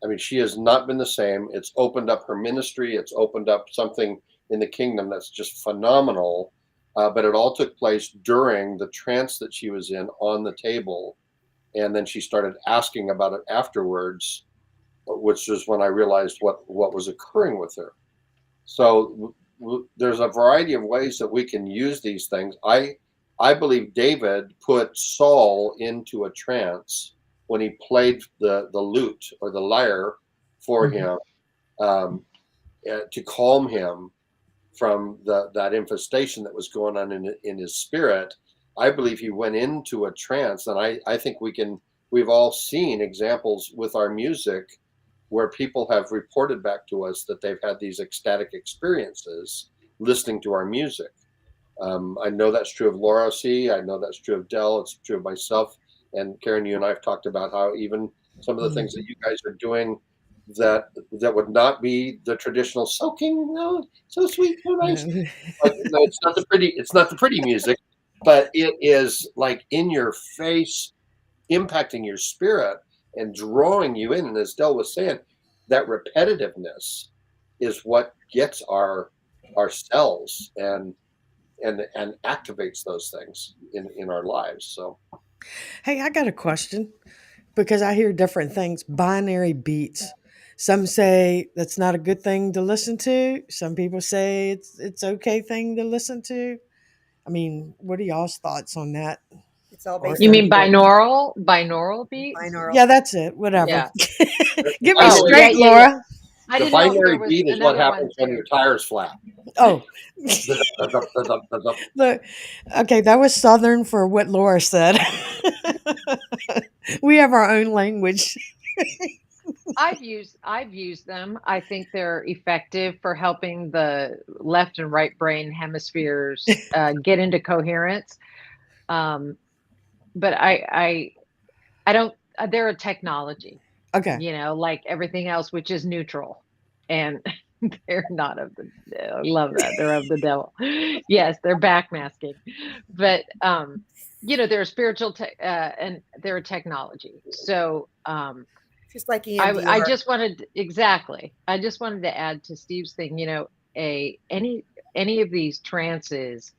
[SPEAKER 3] I mean, she has not been the same. It's opened up her ministry. It's opened up something in the kingdom that's just phenomenal. But it all took place during the trance that she was in on the table. And then she started asking about it afterwards, which is when I realized what was occurring with her. So there's a variety of ways that we can use these things. I believe David put Saul into a trance when he played the lute or the lyre for him, to calm him from that infestation that was going on in his spirit. I believe he went into a trance, and I think we've all seen examples with our music where people have reported back to us that they've had these ecstatic experiences listening to our music. I know that's true of Laura C. I know that's true of Dell. It's true of myself. And Karen, you and I have talked about how even some of the things that you guys are doing that would not be the traditional soaking, so sweet, so nice. Like, it's not the pretty music, but it is like in your face, impacting your spirit and drawing you in. And as Dell was saying, that repetitiveness is what gets our cells and activates those things in our lives. So,
[SPEAKER 1] Hey, I got a question because I hear different things. Binary beats. Some say that's not a good thing to listen to. Some people say it's okay thing to listen to. I mean, what are y'all's thoughts on that?
[SPEAKER 4] It's all based
[SPEAKER 2] You
[SPEAKER 4] on
[SPEAKER 2] mean
[SPEAKER 4] the
[SPEAKER 2] binaural beats?
[SPEAKER 4] binaural.
[SPEAKER 1] Yeah, that's it. Whatever.
[SPEAKER 2] Yeah.
[SPEAKER 1] Get me
[SPEAKER 2] Oh, yeah,
[SPEAKER 1] straight,
[SPEAKER 2] yeah, yeah.
[SPEAKER 1] Laura.
[SPEAKER 2] I
[SPEAKER 3] the
[SPEAKER 2] didn't know if there
[SPEAKER 3] binary
[SPEAKER 2] was
[SPEAKER 3] beat is what
[SPEAKER 2] another one
[SPEAKER 3] happens when
[SPEAKER 2] too.
[SPEAKER 3] your tires flat.
[SPEAKER 1] Oh, look. Okay, that was Southern for what Laura said. We have our own language.
[SPEAKER 2] I've used them. I think they're effective for helping the left and right brain hemispheres get into coherence. But I don't. They're a technology,
[SPEAKER 1] Okay.
[SPEAKER 2] like everything else, which is neutral, and they're not of the. I love that they're of the devil. Yes, they're backmasking, but they're a spiritual and they're a technology. So
[SPEAKER 4] Just like
[SPEAKER 2] I
[SPEAKER 4] EMDR.
[SPEAKER 2] just wanted I just wanted to add to Steve's thing. Any of these trances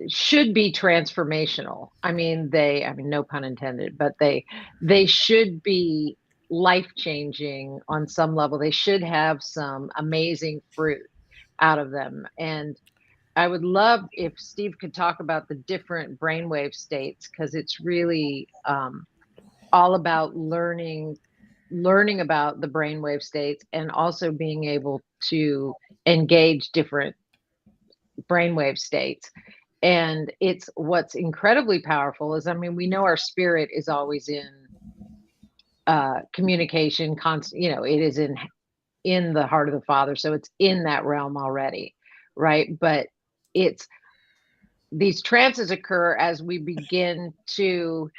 [SPEAKER 2] should be transformational. I mean, no pun intended, but they should be life-changing on some level. They should have some amazing fruit out of them. And I would love if Steve could talk about the different brainwave states, because it's really all about learning about the brainwave states and also being able to engage different brainwave states. And it's what's incredibly powerful is, we know our spirit is always in communication, constant, it is in the heart of the Father. So it's in that realm already, right? But it's these trances occur as we begin to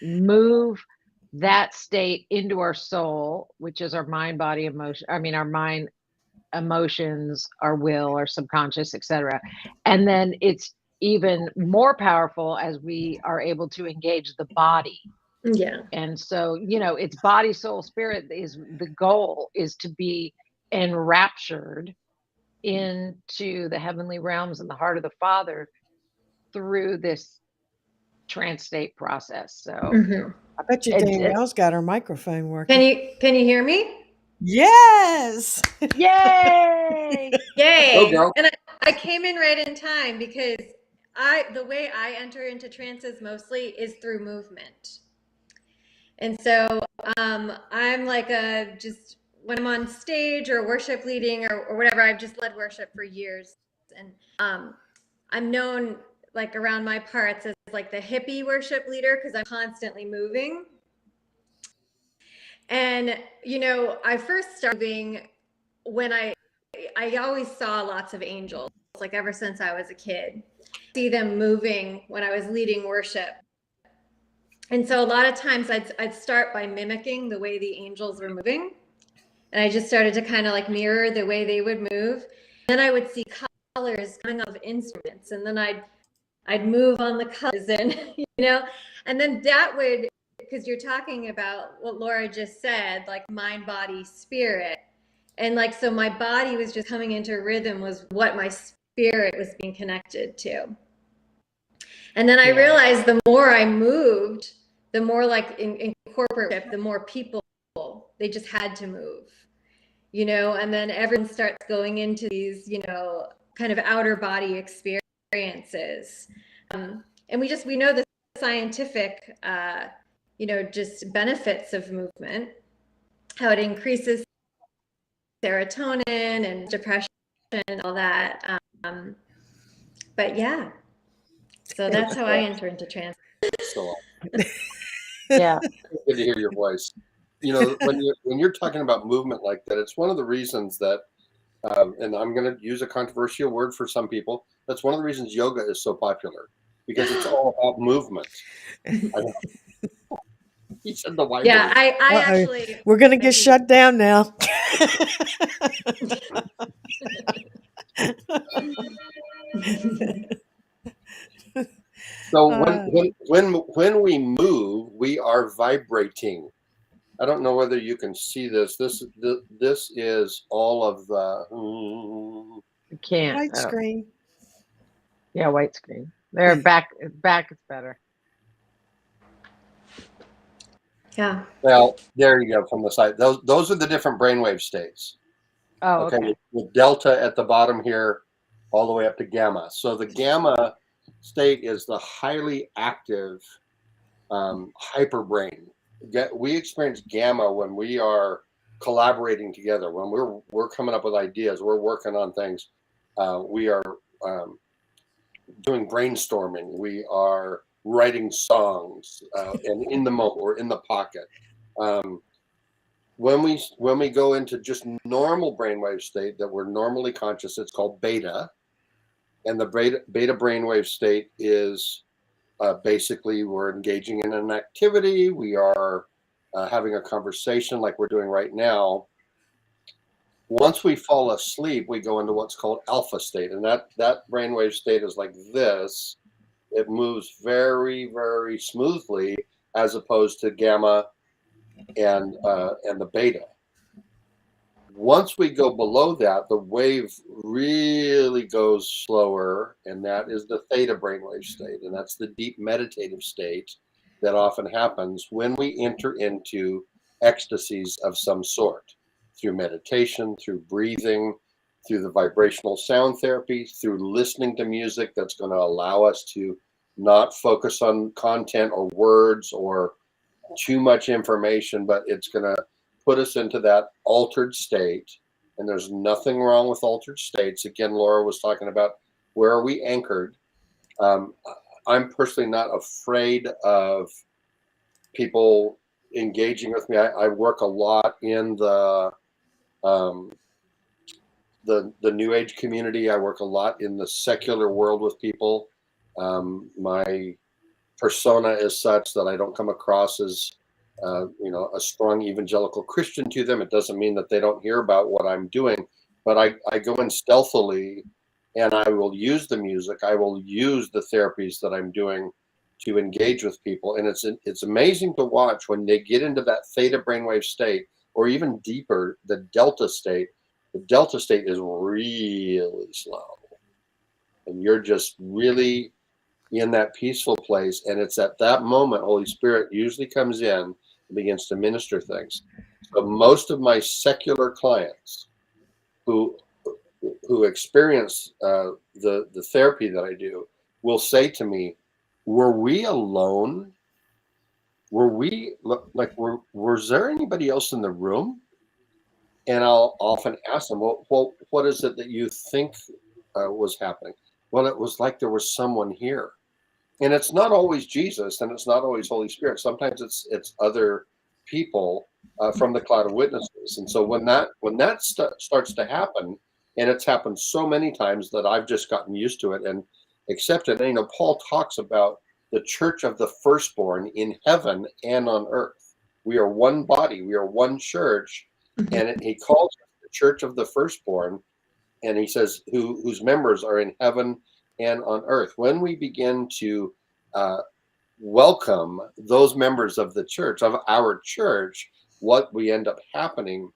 [SPEAKER 2] move that state into our soul, which is our mind, body, emotion. Our mind, emotions, our will, our subconscious, etc. And then it's even more powerful as we are able to engage the body.
[SPEAKER 5] Yeah.
[SPEAKER 2] And so, it's body, soul, spirit is the goal, is to be enraptured into the heavenly realms and the heart of the Father through this trance state process. So
[SPEAKER 1] I bet you Danielle's got her microphone working.
[SPEAKER 5] Can you hear me?
[SPEAKER 1] Yes.
[SPEAKER 2] Yay!
[SPEAKER 5] Yay!
[SPEAKER 3] Go, girl.
[SPEAKER 5] And I came in right in time because the way I enter into trances mostly is through movement. And so I'm like just when I'm on stage or worship leading or whatever, I've just led worship for years. And I'm known like around my parts as like the hippie worship leader because I'm constantly moving. And, I first started moving when I always saw lots of angels, like ever since I was a kid. See them moving when I was leading worship. And so a lot of times I'd start by mimicking the way the angels were moving. And I just started to kind of like mirror the way they would move. Then I would see colors coming off instruments. And then I'd move on the colors and, and then that would, because you're talking about what Laura just said, like mind, body, spirit. And like, so my body was just coming into rhythm was what my spirit was being connected to. And then I realized the more I moved, the more like in corporate, the more people, they just had to move, and then everyone starts going into these, kind kind of outer body experiences. And we know the scientific, just benefits of movement, how it increases serotonin and depression and all that. But yeah, so that's how I enter into trance.
[SPEAKER 3] So
[SPEAKER 2] Yeah.
[SPEAKER 3] good to hear your voice. You know, when you're talking about movement like that, it's one of the reasons that, and I'm going to use a controversial word for some people, that's one of the reasons yoga is so popular, because it's all about movement. He said the white
[SPEAKER 5] Yeah,
[SPEAKER 3] word.
[SPEAKER 5] I actually.
[SPEAKER 1] We're gonna get shut down now.
[SPEAKER 3] So when we move, we are vibrating. I don't know whether you can see this. This is all of the
[SPEAKER 2] You can't.
[SPEAKER 1] White screen.
[SPEAKER 2] Yeah, white screen. There, back is better.
[SPEAKER 5] Yeah.
[SPEAKER 3] Well, there you go from the side. Those are the different brainwave states.
[SPEAKER 2] Oh,
[SPEAKER 3] Okay,
[SPEAKER 2] okay.
[SPEAKER 3] with delta at the bottom here, all the way up to gamma. So the gamma state is the highly active hyper brain. We experience gamma when we are collaborating together. When we're coming up with ideas, we're working on things. We are doing brainstorming. We are writing songs, and in the moment, we're in the pocket. When we go into just normal brainwave state that we're normally conscious, it's called beta, and the beta brainwave state is basically we're engaging in an activity. We are having a conversation like we're doing right now. Once we fall asleep, we go into what's called alpha state, and that brainwave state is like this. It moves very, very smoothly, as opposed to gamma and the beta. Once we go below that, the wave really goes slower, and that is the theta brainwave state, and that's the deep meditative state that often happens when we enter into ecstasies of some sort, through meditation, through breathing, through the vibrational sound therapy, through listening to music that's going to allow us to not focus on content or words or too much information, but it's going to put us into that altered state. And there's nothing wrong with altered states. Again, Laura was talking about, where are we anchored? I'm personally not afraid of people engaging with me. I work a lot in the New Age community. I work a lot in the secular world with people. My persona is such that I don't come across as a strong evangelical Christian to them. It doesn't mean that they don't hear about what I'm doing, but I go in stealthily, and I will use the music. I will use the therapies that I'm doing to engage with people. And it's amazing to watch when they get into that theta brainwave state, or even deeper, the delta state. The delta state is really slow, and you're just really in that peaceful place. And it's at that moment Holy Spirit usually comes in and begins to minister things. So most of my secular clients who experience the therapy that I do will say to me, were we alone? Were we like, was there anybody else in the room? And I'll often ask them, well, what is it that you think was happening? Well, it was like there was someone here. And it's not always Jesus, and it's not always Holy Spirit. Sometimes it's other people from the cloud of witnesses. And so when that starts to happen, and it's happened so many times that I've just gotten used to it and accepted. And, Paul talks about the church of the firstborn in heaven and on earth. We are one body. We are one church, and he calls it the church of the firstborn, and he says whose members are in heaven and on earth. When we begin to welcome those members of the church, of our church, what we end up happening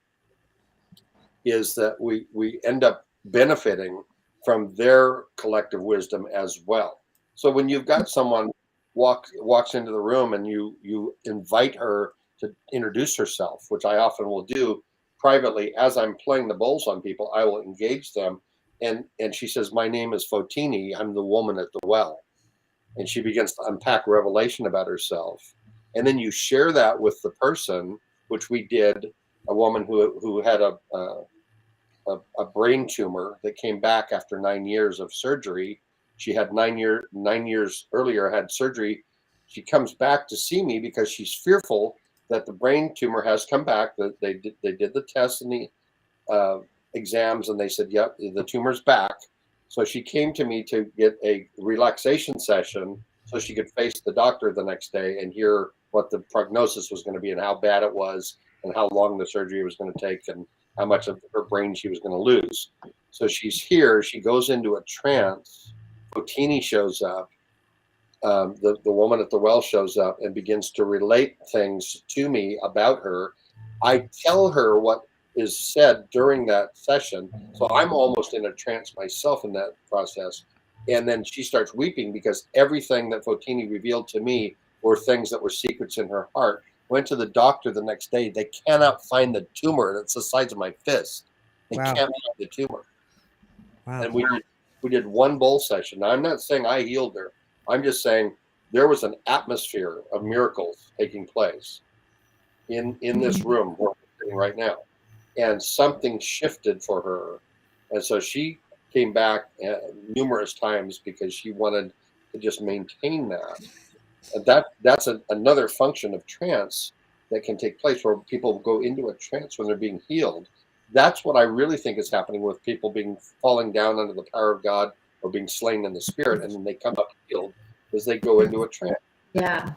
[SPEAKER 3] is that we end up benefiting from their collective wisdom as well. So when you've got someone walks into the room and you invite her to introduce herself, which I often will do privately as I'm playing the bowls on people, I will engage them And she says, my name is Fotini. I'm the woman at the well. And she begins to unpack revelation about herself. And then you share that with the person, which we did, a woman who had a brain tumor that came back after 9 years of surgery. She had 9 years earlier had surgery. She comes back to see me because she's fearful that the brain tumor has come back. That they did the tests and the exams, and they said, yep, the tumor's back. So she came to me to get a relaxation session so she could face the doctor the next day and hear what the prognosis was going to be and how bad it was and how long the surgery was going to take and how much of her brain she was going to lose. So she's here. She goes into a trance. Fotini shows up. The woman at the well shows up and begins to relate things to me about her. I tell her what is said during that session. So I'm almost in a trance myself in that process. And then she starts weeping because everything that Fotini revealed to me were things that were secrets in her heart. Went to the doctor the next day. They cannot find the tumor. It's the size of my fist. They
[SPEAKER 1] Wow.
[SPEAKER 3] can't find the tumor.
[SPEAKER 1] Wow.
[SPEAKER 3] And we did one bowl session. Now, I'm not saying I healed her. I'm just saying there was an atmosphere of miracles taking place in this room where we're sitting right now. And something shifted for her. And so she came back numerous times because she wanted to just maintain that. And that's another function of trance that can take place where people go into a trance when they're being healed. That's what I really think is happening with people falling down under the power of God or being slain in the spirit, and then they come up healed as they go into a trance.
[SPEAKER 5] Yeah.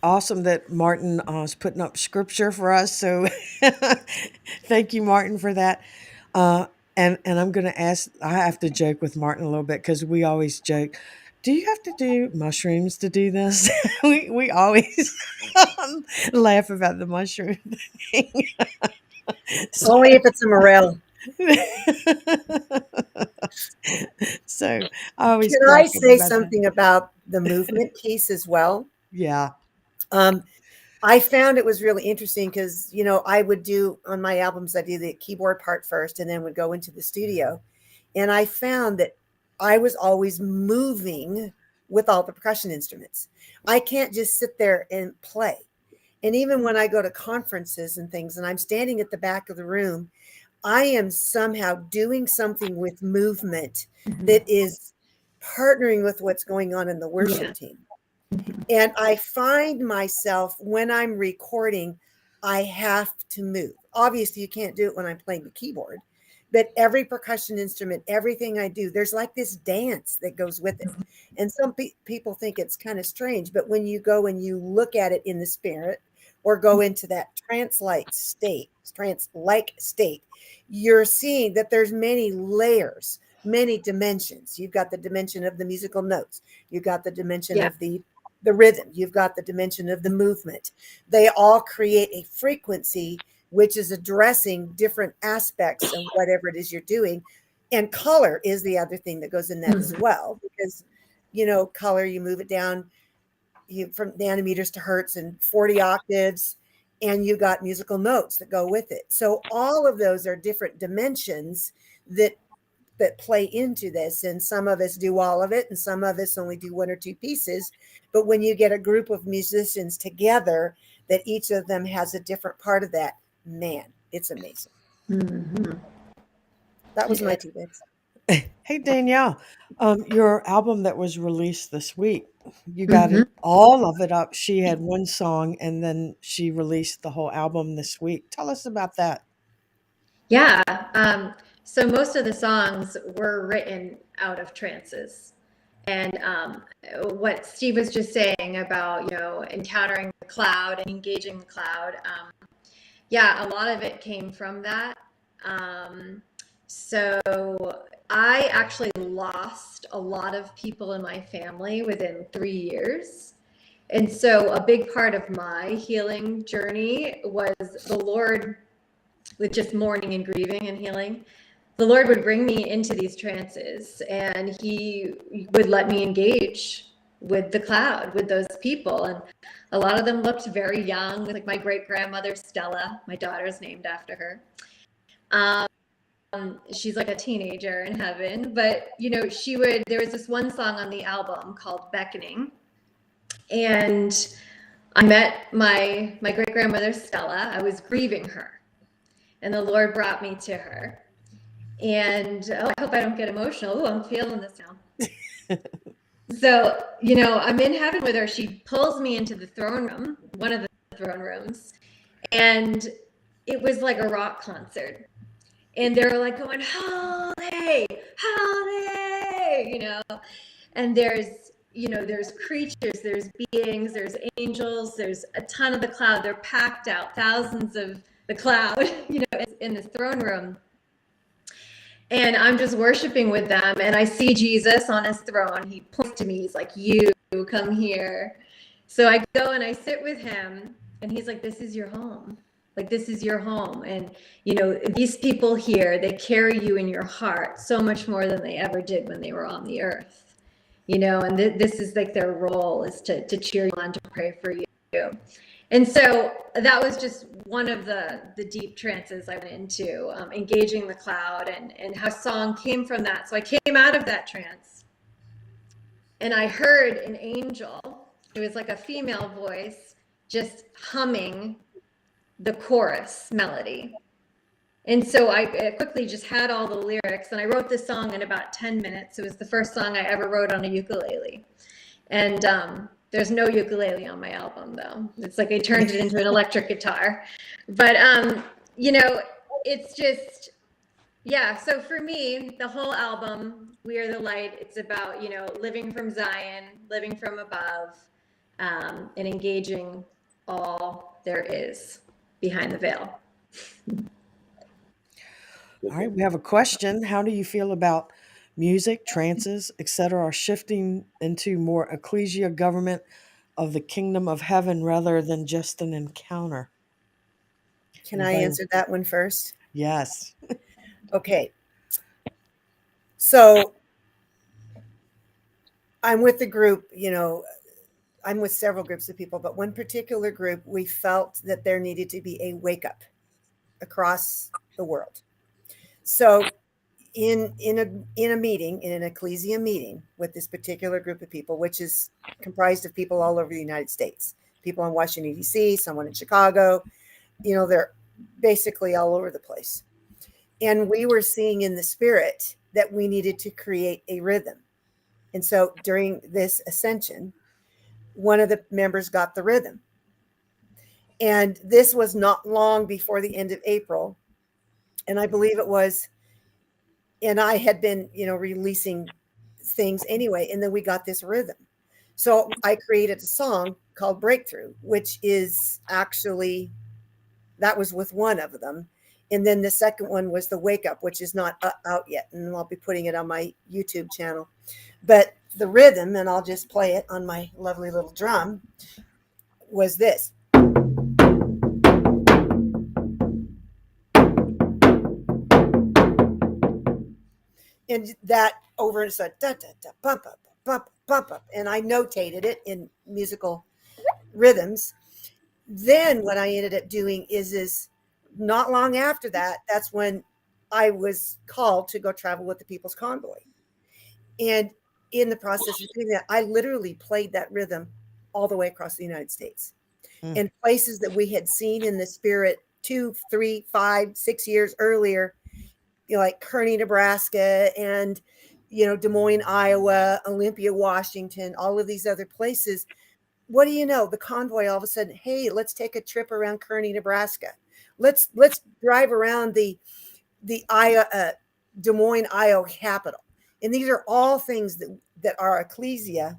[SPEAKER 1] Awesome that Martin is putting up scripture for us. So thank you, Martin, for that. And I'm going to ask, I have to joke with Martin a little bit because we always joke. Do you have to do mushrooms to do this? we always laugh about the mushroom thing.
[SPEAKER 4] Only if it's a morel.
[SPEAKER 1] So I always
[SPEAKER 4] Can I
[SPEAKER 1] crack up
[SPEAKER 4] say
[SPEAKER 1] about that.
[SPEAKER 4] something about the movement piece as well?
[SPEAKER 1] Yeah.
[SPEAKER 4] I found it was really interesting because, I would do on my albums, I do the keyboard part first and then would go into the studio. And I found that I was always moving with all the percussion instruments. I can't just sit there and play. And even when I go to conferences and things and I'm standing at the back of the room, I am somehow doing something with movement that is partnering with what's going on in the worship team. And I find myself when I'm recording, I have to move. Obviously, you can't do it when I'm playing the keyboard, but every percussion instrument, everything I do, there's like this dance that goes with it. And some people think it's kind of strange, but when you go and you look at it in the spirit or go into that trance-like state, you're seeing that there's many layers, many dimensions. You've got the dimension of the musical notes. You've got the dimension of the rhythm. You've got the dimension of the movement. They all create a frequency which is addressing different aspects of whatever it is you're doing. And color is the other thing that goes in that as well, because, color, you move it down from nanometers to hertz and 40 octaves, and you got musical notes that go with it. So all of those are different dimensions that play into this. And some of us do all of it, and some of us only do one or two pieces. But when you get a group of musicians together, that each of them has a different part of that, man, it's amazing. That was my 2 bits.
[SPEAKER 1] Hey, Danielle, your album that was released this week, you got it, all of it up. She had one song and then she released the whole album this week. Tell us about that.
[SPEAKER 5] Yeah. So most of the songs were written out of trances. And what Steve was just saying about, encountering the cloud and engaging the cloud. A lot of it came from that. So I actually lost a lot of people in my family within 3 years. And so a big part of my healing journey was the Lord, with just mourning and grieving and healing. The Lord would bring me into these trances and he would let me engage with the cloud, with those people. And a lot of them looked very young, like my great grandmother, Stella. My daughter's named after her. she's like a teenager in heaven, but there was this one song on the album called Beckoning. And I met my great grandmother, Stella. I was grieving her, and the Lord brought me to her. And I hope I don't get emotional. I'm feeling this now. So, I'm in heaven with her. She pulls me into the throne room, one of the throne rooms, and it was like a rock concert. And they were like going, holy, holy, and there's creatures, there's beings, there's angels, there's a ton of the cloud. They're packed out, thousands of the cloud, in the throne room. And I'm just worshiping with them. And I see Jesus on his throne. He points to me. He's like, you come here. So I go and I sit with him. And he's like, this is your home. Like, this is your home. And, these people here, they carry you in your heart so much more than they ever did when they were on the earth. And this is like their role, is to cheer you on, to pray for you. And so that was just one of the deep trances I went into, engaging the cloud, and how song came from that. So I came out of that trance and I heard an angel. It was like a female voice just humming the chorus melody. And so I quickly just had all the lyrics, and I wrote this song in about 10 minutes. It was the first song I ever wrote on a ukulele. And there's no ukulele on my album, though. It's like I turned it into an electric guitar. But, it's just, yeah. So for me, the whole album, We Are the Light, it's about, living from Zion, living from above, and engaging all there is behind the veil.
[SPEAKER 1] All right, we have a question. How do you feel about music, trances, etc., are shifting into more Ekklesia government of the kingdom of heaven rather than just an encounter?
[SPEAKER 4] Can I answer that one first?
[SPEAKER 1] Yes.
[SPEAKER 4] Okay. So I'm with the group, I'm with several groups of people, but one particular group, we felt that there needed to be a wake up across the world. So in a meeting, in an Ekklesia meeting with this particular group of people, which is comprised of people all over the United States, people in Washington, D.C., someone in Chicago, they're basically all over the place. And we were seeing in the spirit that we needed to create a rhythm. And so during this ascension, one of the members got the rhythm. And this was not long before the end of April. And I believe it was, and I had been, releasing things anyway. And then we got this rhythm. So I created a song called Breakthrough, which is actually, that was with one of them. And then the second one was the Wake Up, which is not out yet. And I'll be putting it on my YouTube channel. But the rhythm, and I'll just play it on my lovely little drum, was this. And that over and said da da da bump up bump bump up, and I notated it in musical rhythms. Then what I ended up doing is not long after that, that's when I was called to go travel with the People's Convoy. And in the process of doing that, I literally played that rhythm all the way across the United States. And places that we had seen in the spirit 2, 3, 5, 6 years earlier, like Kearney, Nebraska, and, Des Moines, Iowa, Olympia, Washington, all of these other places. What do you know? The convoy all of a sudden, hey, let's take a trip around Kearney, Nebraska. Let's drive around the Iowa, Des Moines, Iowa capital. And these are all things that our Ekklesia,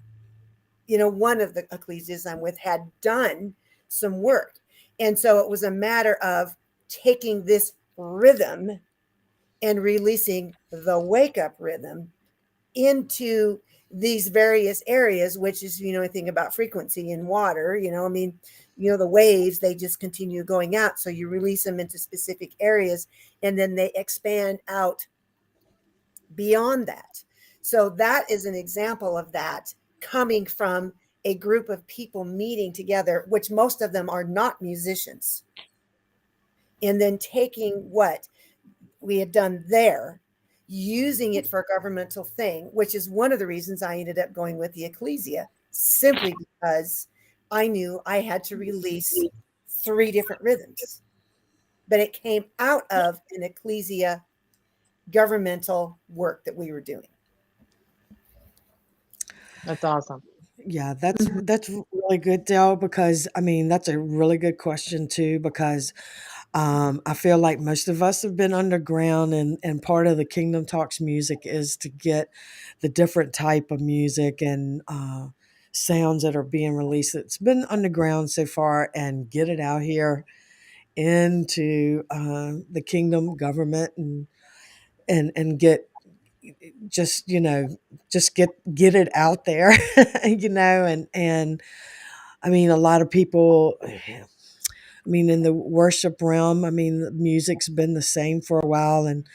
[SPEAKER 4] one of the Ekklesias I'm with, had done some work. And so it was a matter of taking this rhythm and releasing the wake up rhythm into these various areas, which is, anything about frequency in water, the waves, they just continue going out. So you release them into specific areas and then they expand out beyond that. So that is an example of that coming from a group of people meeting together, which most of them are not musicians. And then taking we had done there, using it for a governmental thing, which is one of the reasons I ended up going with the Ekklesia, simply because I knew I had to release 3 different rhythms. But it came out of an Ekklesia governmental work that we were doing.
[SPEAKER 2] That's awesome.
[SPEAKER 1] Yeah, that's really good, Dell, because I mean that's a really good question too, because I feel like most of us have been underground, and part of the Kingdom Talks music is to get the different type of music and sounds that are being released that's been underground so far, and get it out here into the kingdom government, and get just just get it out there, and I mean a lot of people. I mean, in the worship realm, I mean, the music's been the same for a while, and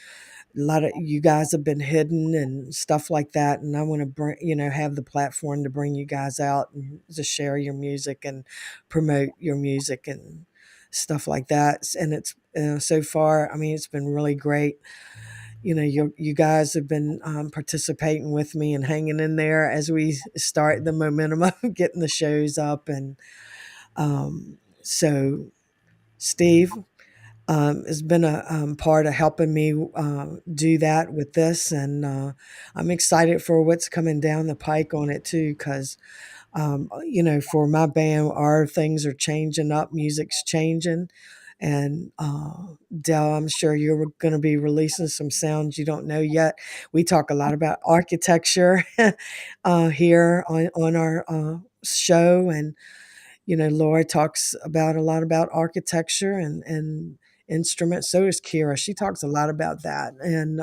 [SPEAKER 1] a lot of you guys have been hidden and stuff like that. And I want to bring, have the platform to bring you guys out and to share your music and promote your music and stuff like that. And it's so far, I mean, it's been really great. You guys have been participating with me and hanging in there as we start the momentum of getting the shows up, and so Steve has been a part of helping me do that with this, and I'm excited for what's coming down the pike on it too. Because for my band, our things are changing up, music's changing, and Dell, I'm sure you're going to be releasing some sounds you don't know yet. We talk a lot about architecture here on our show, and Laura talks about a lot about architecture and instruments. So does Kira. She talks a lot about that. And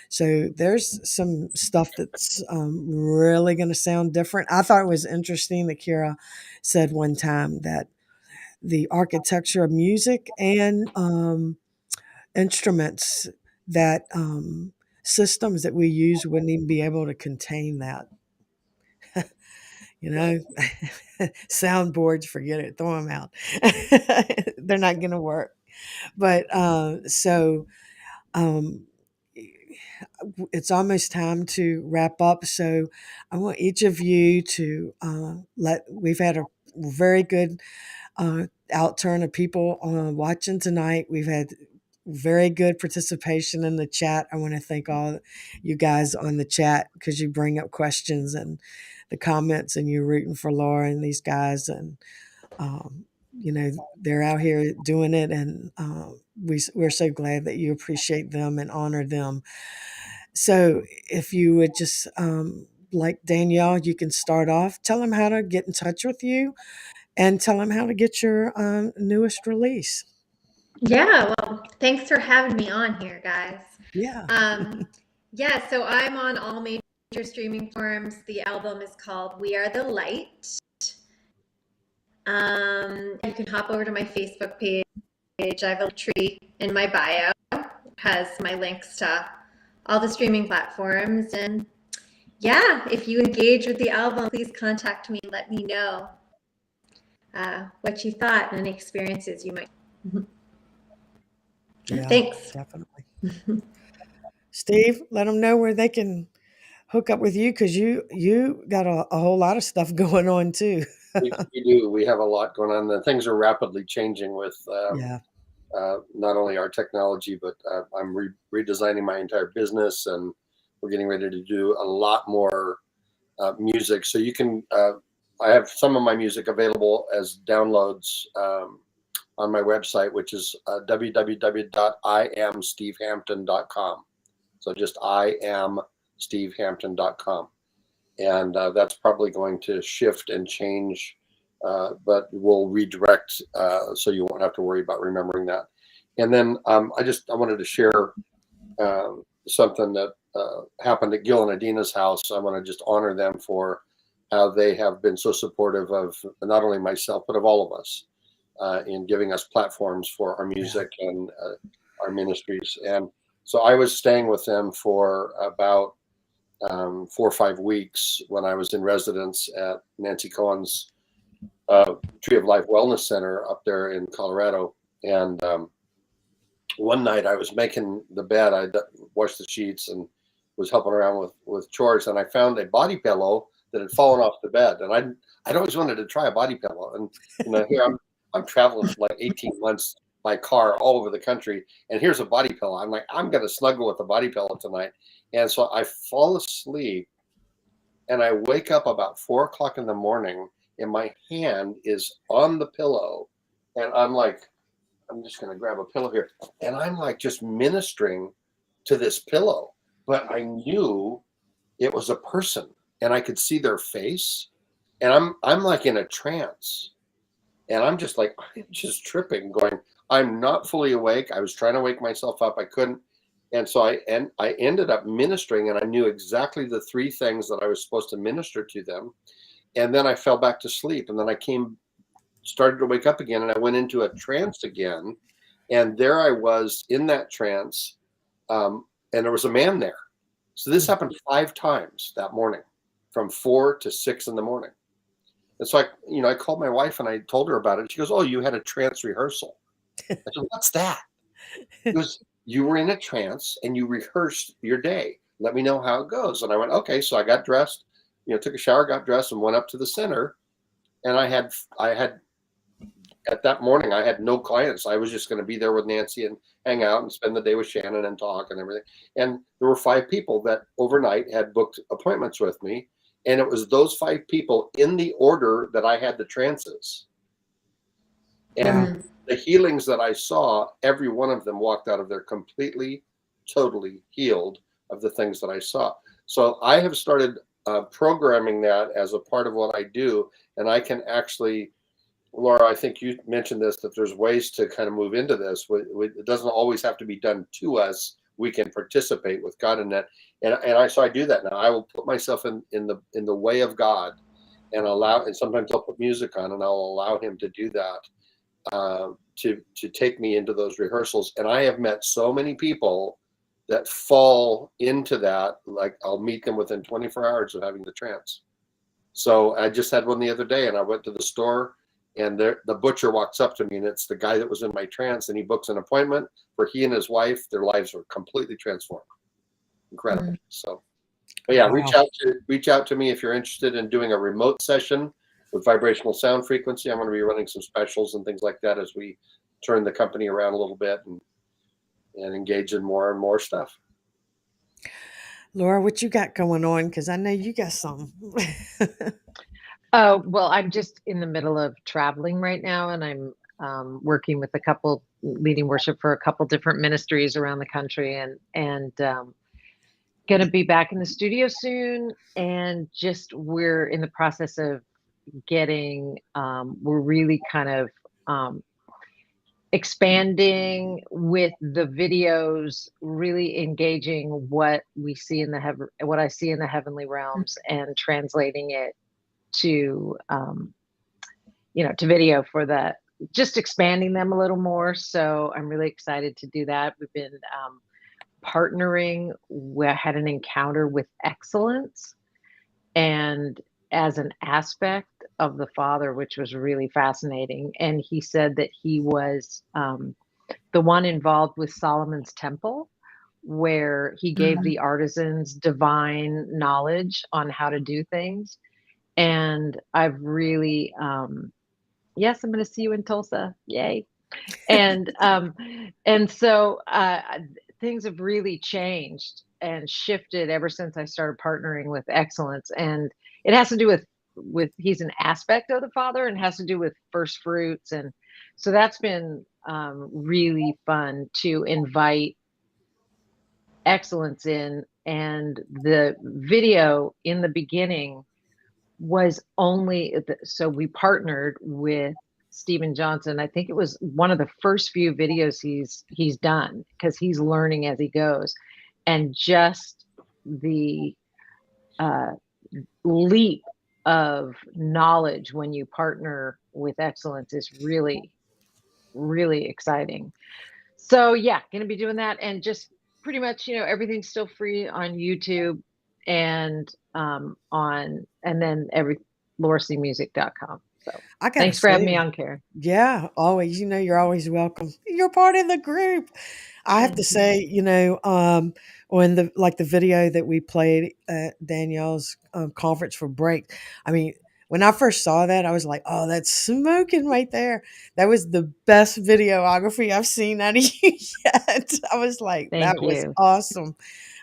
[SPEAKER 1] so there's some stuff that's really going to sound different. I thought it was interesting that Kira said one time that the architecture of music and instruments, that systems that we use wouldn't even be able to contain that. you know Soundboards, forget it, throw them out. They're not going to work. But so um it's almost time to wrap up, so I want each of you to we've had a very good outturn of people watching tonight. We've had very good participation in the chat. I want to thank all you guys on the chat, because you bring up questions and the comments, and you're rooting for Laura and these guys, and they're out here doing it, and we're so glad that you appreciate them and honor them. So if you would just like Danielle, you can start off. Tell them how to get in touch with you, and tell them how to get your newest release.
[SPEAKER 5] Yeah, well, thanks for having me on here, guys.
[SPEAKER 1] Yeah.
[SPEAKER 5] Yeah, so I'm on all major streaming forums. The album is called We Are the Light. You can hop over to my Facebook page. I have a tree in my bio. It has my links to all the streaming platforms. And yeah, if you engage with the album, please contact me and let me know what you thought and any experiences you might.
[SPEAKER 1] Yeah,
[SPEAKER 5] thanks.
[SPEAKER 1] Definitely. Steve, let them know where they can hook up with you, because you got a whole lot of stuff going on too.
[SPEAKER 3] we do. We have a lot going on. The things are rapidly changing with not only our technology, but I'm redesigning my entire business, and we're getting ready to do a lot more music. So you can, I have some of my music available as downloads on my website, which is www.iamstevehampton.com. So just iamstevehampton.com. And that's probably going to shift and change, but we'll redirect so you won't have to worry about remembering that. And then I wanted to share something that happened at Gil and Adina's house. I want to just honor them for how they have been so supportive of not only myself, but of all of us in giving us platforms for our music and our ministries. And so I was staying with them for about 4 or 5 weeks when I was in residence at Nancy Cohen's Tree of Life Wellness Center up there in Colorado. And one night I was making the bed. I washed the sheets and was helping around with chores, and I found a body pillow that had fallen off the bed. And I'd always wanted to try a body pillow. And here I'm traveling for like 18 months by car all over the country, and here's a body pillow. I'm like, I'm gonna snuggle with a body pillow tonight. And so I fall asleep, and I wake up about 4 o'clock in the morning, and my hand is on the pillow, and I'm like, I'm just going to grab a pillow here. And I'm like just ministering to this pillow, but I knew it was a person, and I could see their face, and I'm like in a trance, and I'm just like, I'm just tripping, going, I'm not fully awake. I was trying to wake myself up. I couldn't. And so I ended up ministering, and I knew exactly the 3 things that I was supposed to minister to them. And then I fell back to sleep, and then I started to wake up again, and I went into a trance again, and there I was in that trance, and there was a man there. So this happened 5 times that morning, from 4 to 6 in the morning. And so I called my wife, and I told her about it. She goes, "Oh, you had a trance rehearsal." I said, "What's that?" It was, "You were in a trance and you rehearsed your day. Let me know how it goes." And I went, "Okay." So I got dressed, took a shower, got dressed, and went up to the center. And I had at that morning, I had no clients. I was just going to be there with Nancy and hang out and spend the day with Shannon and talk and everything. And there were 5 people that overnight had booked appointments with me. And it was those 5 people in the order that I had the trances. And the healings that I saw, every one of them walked out of there completely, totally healed of the things that I saw. So I have started programming that as a part of what I do. And I can actually, Laura, I think you mentioned this, that there's ways to kind of move into this. It doesn't always have to be done to us. We can participate with God in that. So I do that now. I will put myself in the way of God and sometimes I'll put music on and I'll allow him to do that, to take me into those rehearsals. And I have met so many people that fall into that. Like I'll meet them within 24 hours of having the trance. So I just had one the other day, and I went to the store, and the butcher walks up to me, and it's the guy that was in my trance, and he books an appointment for he and his wife. Their lives were completely transformed. Incredible. So, but yeah,
[SPEAKER 1] Wow.
[SPEAKER 3] reach out to me if you're interested in doing a remote session with vibrational sound frequency. I'm going to be running some specials and things like that as we turn the company around a little bit and engage in more and more stuff.
[SPEAKER 1] Laura, what you got going on? Because I know you got some.
[SPEAKER 2] Oh, well, I'm just in the middle of traveling right now, and I'm working with leading worship for a couple different ministries around the country, and going to be back in the studio soon. And just we're in the process of getting, we're really kind of expanding with the videos, really engaging what we see in what I see in the heavenly realms, and translating it to to video for that, just expanding them a little more. So I'm really excited to do that. We've been partnering. We had an encounter with excellence and as an aspect of the Father, which was really fascinating. And he said that he was the one involved with Solomon's temple, where he gave the artisans divine knowledge on how to do things. And I've really, yes, I'm going to see you in Tulsa. Yay. And so things have really changed and shifted ever since I started partnering with excellence. And it has to do with he's an aspect of the Father, and has to do with first fruits. And so that's been really fun to invite excellence in. And the video in the beginning was so we partnered with Stephen Johnson. I think it was one of the first few videos he's done, because he's learning as he goes. And just the leap of knowledge when you partner with excellence is really, really exciting. So yeah, going to be doing that, and just pretty much, everything's still free on YouTube and then lauracmusic.com. So
[SPEAKER 1] I gotta
[SPEAKER 2] thanks for having me
[SPEAKER 1] say,
[SPEAKER 2] on, Karen.
[SPEAKER 1] yeah, always. You're always welcome. You're part of the group. I have to
[SPEAKER 2] Thank you.
[SPEAKER 1] say, when the video that we played at Danielle's conference for Break, I mean, when I first saw that, I was like, "Oh, that's smoking right there." That was the best videography I've seen out of you yet. I was like, "That
[SPEAKER 2] Thank
[SPEAKER 1] was
[SPEAKER 2] you.
[SPEAKER 1] awesome."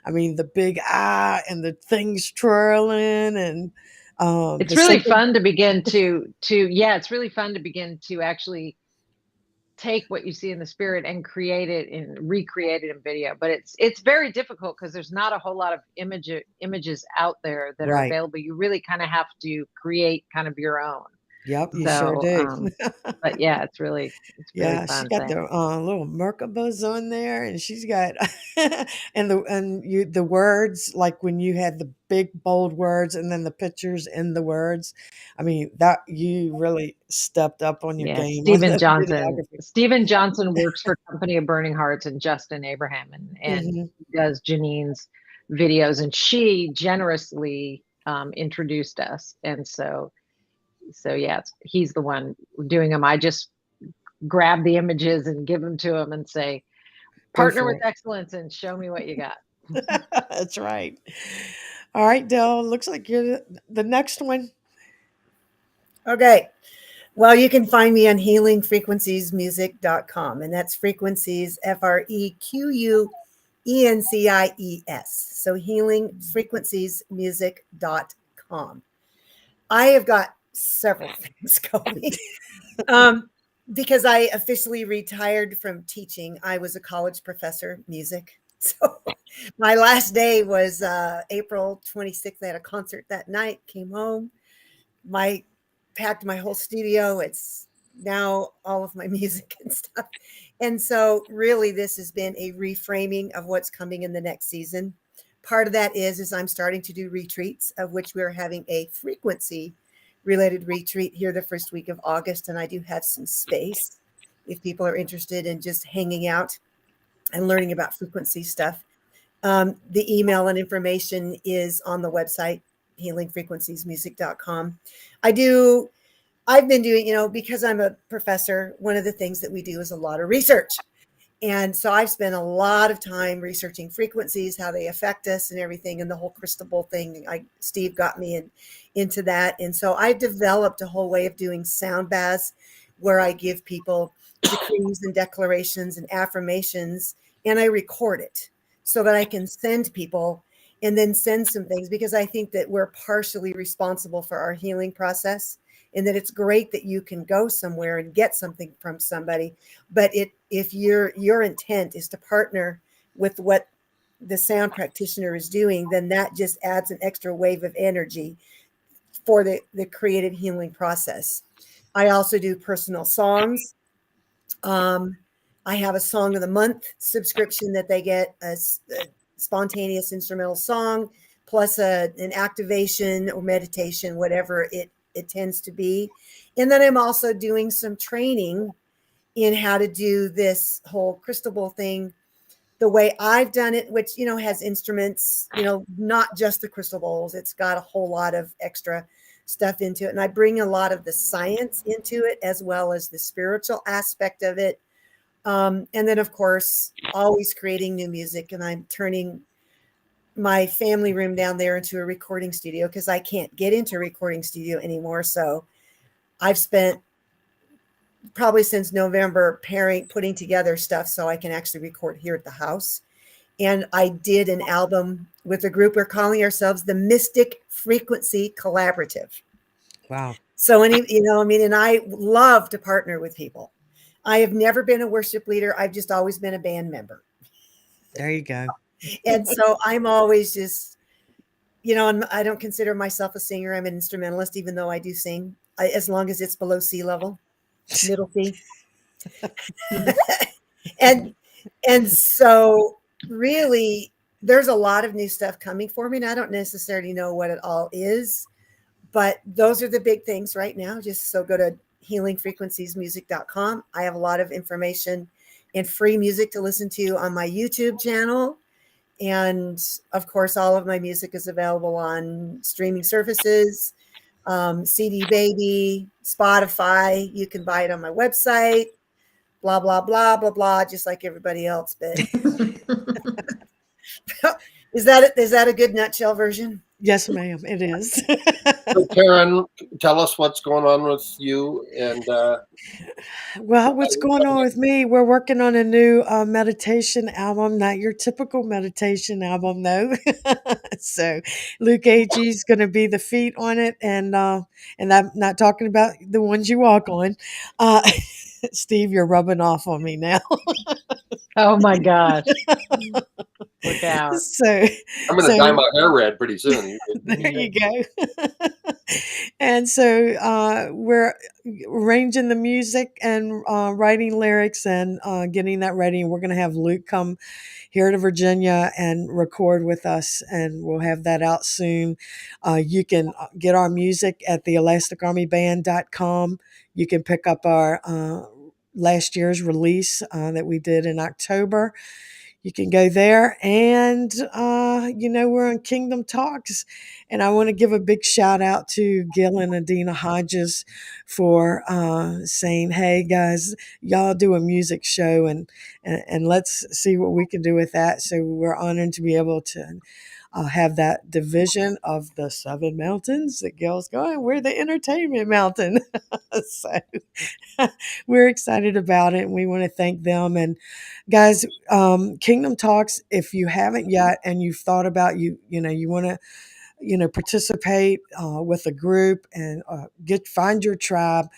[SPEAKER 1] I mean, the big eye and the things twirling and
[SPEAKER 2] It's
[SPEAKER 1] the
[SPEAKER 2] really
[SPEAKER 1] sacred.
[SPEAKER 2] fun to begin it's really fun to begin to actually take what you see in the spirit and create it and recreate it in video. But it's very difficult because there's not a whole lot of images out there that are
[SPEAKER 1] Right.
[SPEAKER 2] available. You really kind of have to create kind of your own.
[SPEAKER 1] Yep, you sure
[SPEAKER 2] So,
[SPEAKER 1] do.
[SPEAKER 2] but yeah, it's really
[SPEAKER 1] Yeah, she's
[SPEAKER 2] fun
[SPEAKER 1] got
[SPEAKER 2] thing.
[SPEAKER 1] the little Merkabas on there, and she's got the words, like when you had the big bold words and then the pictures in the words. I mean, that you really stepped up on your
[SPEAKER 2] Yes,
[SPEAKER 1] game on the videography.
[SPEAKER 2] Stephen Johnson works for Company of Burning Hearts and Justin Abraham, and
[SPEAKER 1] Hmm.
[SPEAKER 2] he does Janine's videos, and she generously introduced us, and so yeah, he's the one doing them. I just grab the images and give them to him and say,
[SPEAKER 1] Go
[SPEAKER 2] partner
[SPEAKER 1] for
[SPEAKER 2] with
[SPEAKER 1] it.
[SPEAKER 2] excellence and show me what you got.
[SPEAKER 1] That's right. All right, Dell. Looks like you're the next one.
[SPEAKER 4] Okay. Well, you can find me on healingfrequenciesmusic.com, and that's frequencies, FREQUENCIES. So healingfrequenciesmusic.com. I have got several things going. Because I officially retired from teaching. I was a college professor, music. So my last day was April 26th. I had a concert that night, came home, packed my whole studio. It's now all of my music and stuff. And so really this has been a reframing of what's coming in the next season. Part of that is I'm starting to do retreats, of which we're having a frequency related retreat here the first week of August. And I do have some space if people are interested in just hanging out and learning about frequency stuff. The email and information is on the website, healingfrequenciesmusic.com. I've been doing, because I'm a professor, one of the things that we do is a lot of research. And so I've spent a lot of time researching frequencies, how they affect us and everything, and the whole crystal ball thing. Steve got me into that. And so I developed a whole way of doing sound baths where I give people decrees and declarations and affirmations, and I record it so that I can send people and then send some things, because I think that we're partially responsible for our healing process, and that it's great that you can go somewhere and get something from somebody. But if your intent is to partner with what the sound practitioner is doing, then that just adds an extra wave of energy for the creative healing process. I also do personal songs. I have a Song of the Month subscription that they get, a spontaneous instrumental song, plus an activation or meditation, whatever it tends to be. And then I'm also doing some training in how to do this whole crystal ball thing the way I've done it, which, has instruments, not just the crystal bowls. It's got a whole lot of extra stuff into it. And I bring a lot of the science into it as well as the spiritual aspect of it. And then, of course, always creating new music. And I'm turning my family room down there into a recording studio because I can't get into a recording studio anymore. So I've spent probably since November putting together stuff so I can actually record here at the house. And I did an album with a group. We're calling ourselves the Mystic Frequency Collaborative.
[SPEAKER 1] Wow.
[SPEAKER 4] So and I love to partner with people. I have never been a worship leader. I've just always been a band member.
[SPEAKER 1] There you go.
[SPEAKER 4] And so I'm always just, and I don't consider myself a singer. I'm an instrumentalist, even though I do sing, as long as it's below sea level, middle sea. and so really there's a lot of new stuff coming for me, and I don't necessarily know what it all is, but those are the big things right now. Just so go to healingfrequenciesmusic.com. I have a lot of information and free music to listen to on my YouTube channel. And of course, all of my music is available on streaming services. CD Baby, Spotify. You can buy it on my website. Blah blah blah blah blah, just like everybody else. But is that a good nutshell version?
[SPEAKER 1] Yes, ma'am, it is.
[SPEAKER 3] So Karen, tell us what's going on with you and
[SPEAKER 1] Well, what's going on with me? We're working on a new meditation album, not your typical meditation album, though. So, Luke Agee is going to be the feet on it, and I'm not talking about the ones you walk on. Uh, Steve, you're rubbing off on me now.
[SPEAKER 2] Oh my gosh. Look out.
[SPEAKER 1] So,
[SPEAKER 3] I'm going to dye my hair red pretty soon.
[SPEAKER 1] there you go. And so we're arranging the music and writing lyrics and getting that ready. And we're going to have Luke come here to Virginia and record with us, and we'll have that out soon. You can get our music at the elasticarmyband.com. You can pick up our last year's release that we did in October. You can go there, and we're on Kingdom Talks, and I want to give a big shout out to Gil and Adina Hodges for saying, "Hey guys, y'all do a music show, and let's see what we can do with that." So we're honored to be able to have that division of the Seven Mountains that Gil's going. We're the entertainment mountain, so we're excited about it, and we want to thank them. And guys, Kingdom Talks, if you haven't yet and you've thought about you want to participate with a group and find your tribe,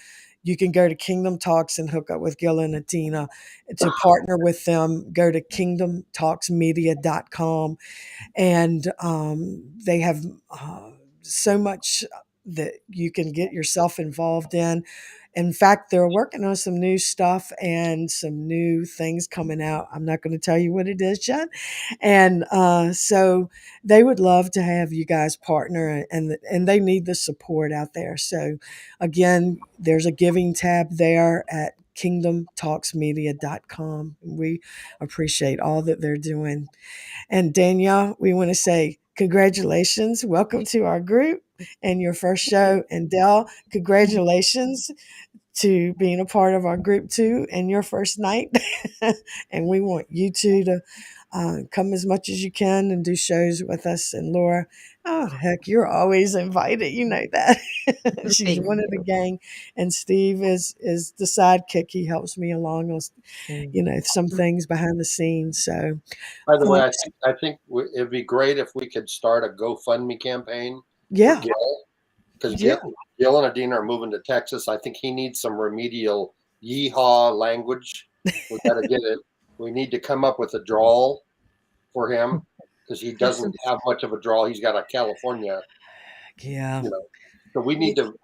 [SPEAKER 1] you can go to Kingdom Talks and hook up with Gil and Atina. To partner with them, go to kingdomtalksmedia.com, and they have so much that you can get yourself involved in. In fact, they're working on some new stuff and some new things coming out. I'm not going to tell you what it is yet. And so they would love to have you guys partner, and they need the support out there. So again, there's a giving tab there at kingdomtalksmedia.com. We appreciate all that they're doing. And Danielle, we want to say congratulations. Welcome to our group and your first show. And Dell, congratulations to being a part of our group too and your first night. And we want you two to come as much as you can and do shows with us. And Laura, oh heck, you're always invited. You know that. She's
[SPEAKER 2] Thank
[SPEAKER 1] one of the
[SPEAKER 2] you.
[SPEAKER 1] gang, and Steve is the sidekick. He helps me along on some things behind the scenes. So,
[SPEAKER 3] by the way,
[SPEAKER 1] uh,
[SPEAKER 3] I think it'd be great if we could start a GoFundMe campaign for
[SPEAKER 1] yeah,
[SPEAKER 3] Gil, because
[SPEAKER 1] yeah.
[SPEAKER 3] Gil and Adina are moving to Texas. I think he needs some remedial yeehaw language. We got to get it. We need to come up with a drawl for him because he doesn't have much of a drawl. He's got a California,
[SPEAKER 1] Yeah.
[SPEAKER 3] So we need to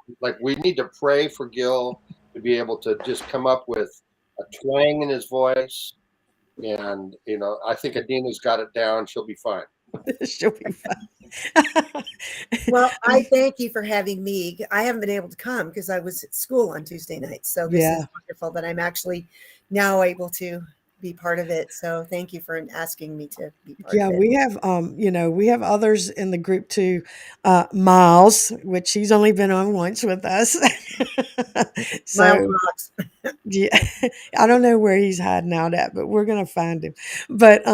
[SPEAKER 3] pray for Gil to be able to just come up with a twang in his voice. And I think Adina's got it down. She'll be fine.
[SPEAKER 1] She'll be fine.
[SPEAKER 4] Well, I thank you for having me. I haven't been able to come because I was at school on Tuesday night. So this is wonderful that I'm actually now able to be part of it. So thank you for asking me to be part of it.
[SPEAKER 1] We have we have others in the group too. Miles, which he's only been on once with us.
[SPEAKER 4] Miles
[SPEAKER 1] So
[SPEAKER 4] rocks.
[SPEAKER 1] yeah, I don't know where he's hiding out at, but we're gonna find him. But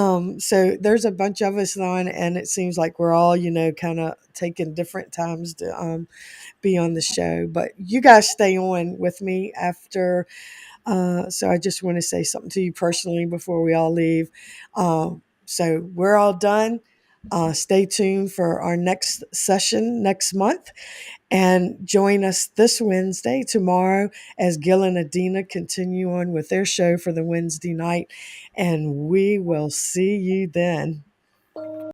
[SPEAKER 1] so there's a bunch of us on, and it seems like we're all kind of taking different times to be on the show. But you guys stay on with me after. So I just want to say something to you personally before we all leave. So we're all done. Stay tuned for our next session next month, and join us this Wednesday, tomorrow, as Gil and Adina continue on with their show for the Wednesday night. And we will see you then.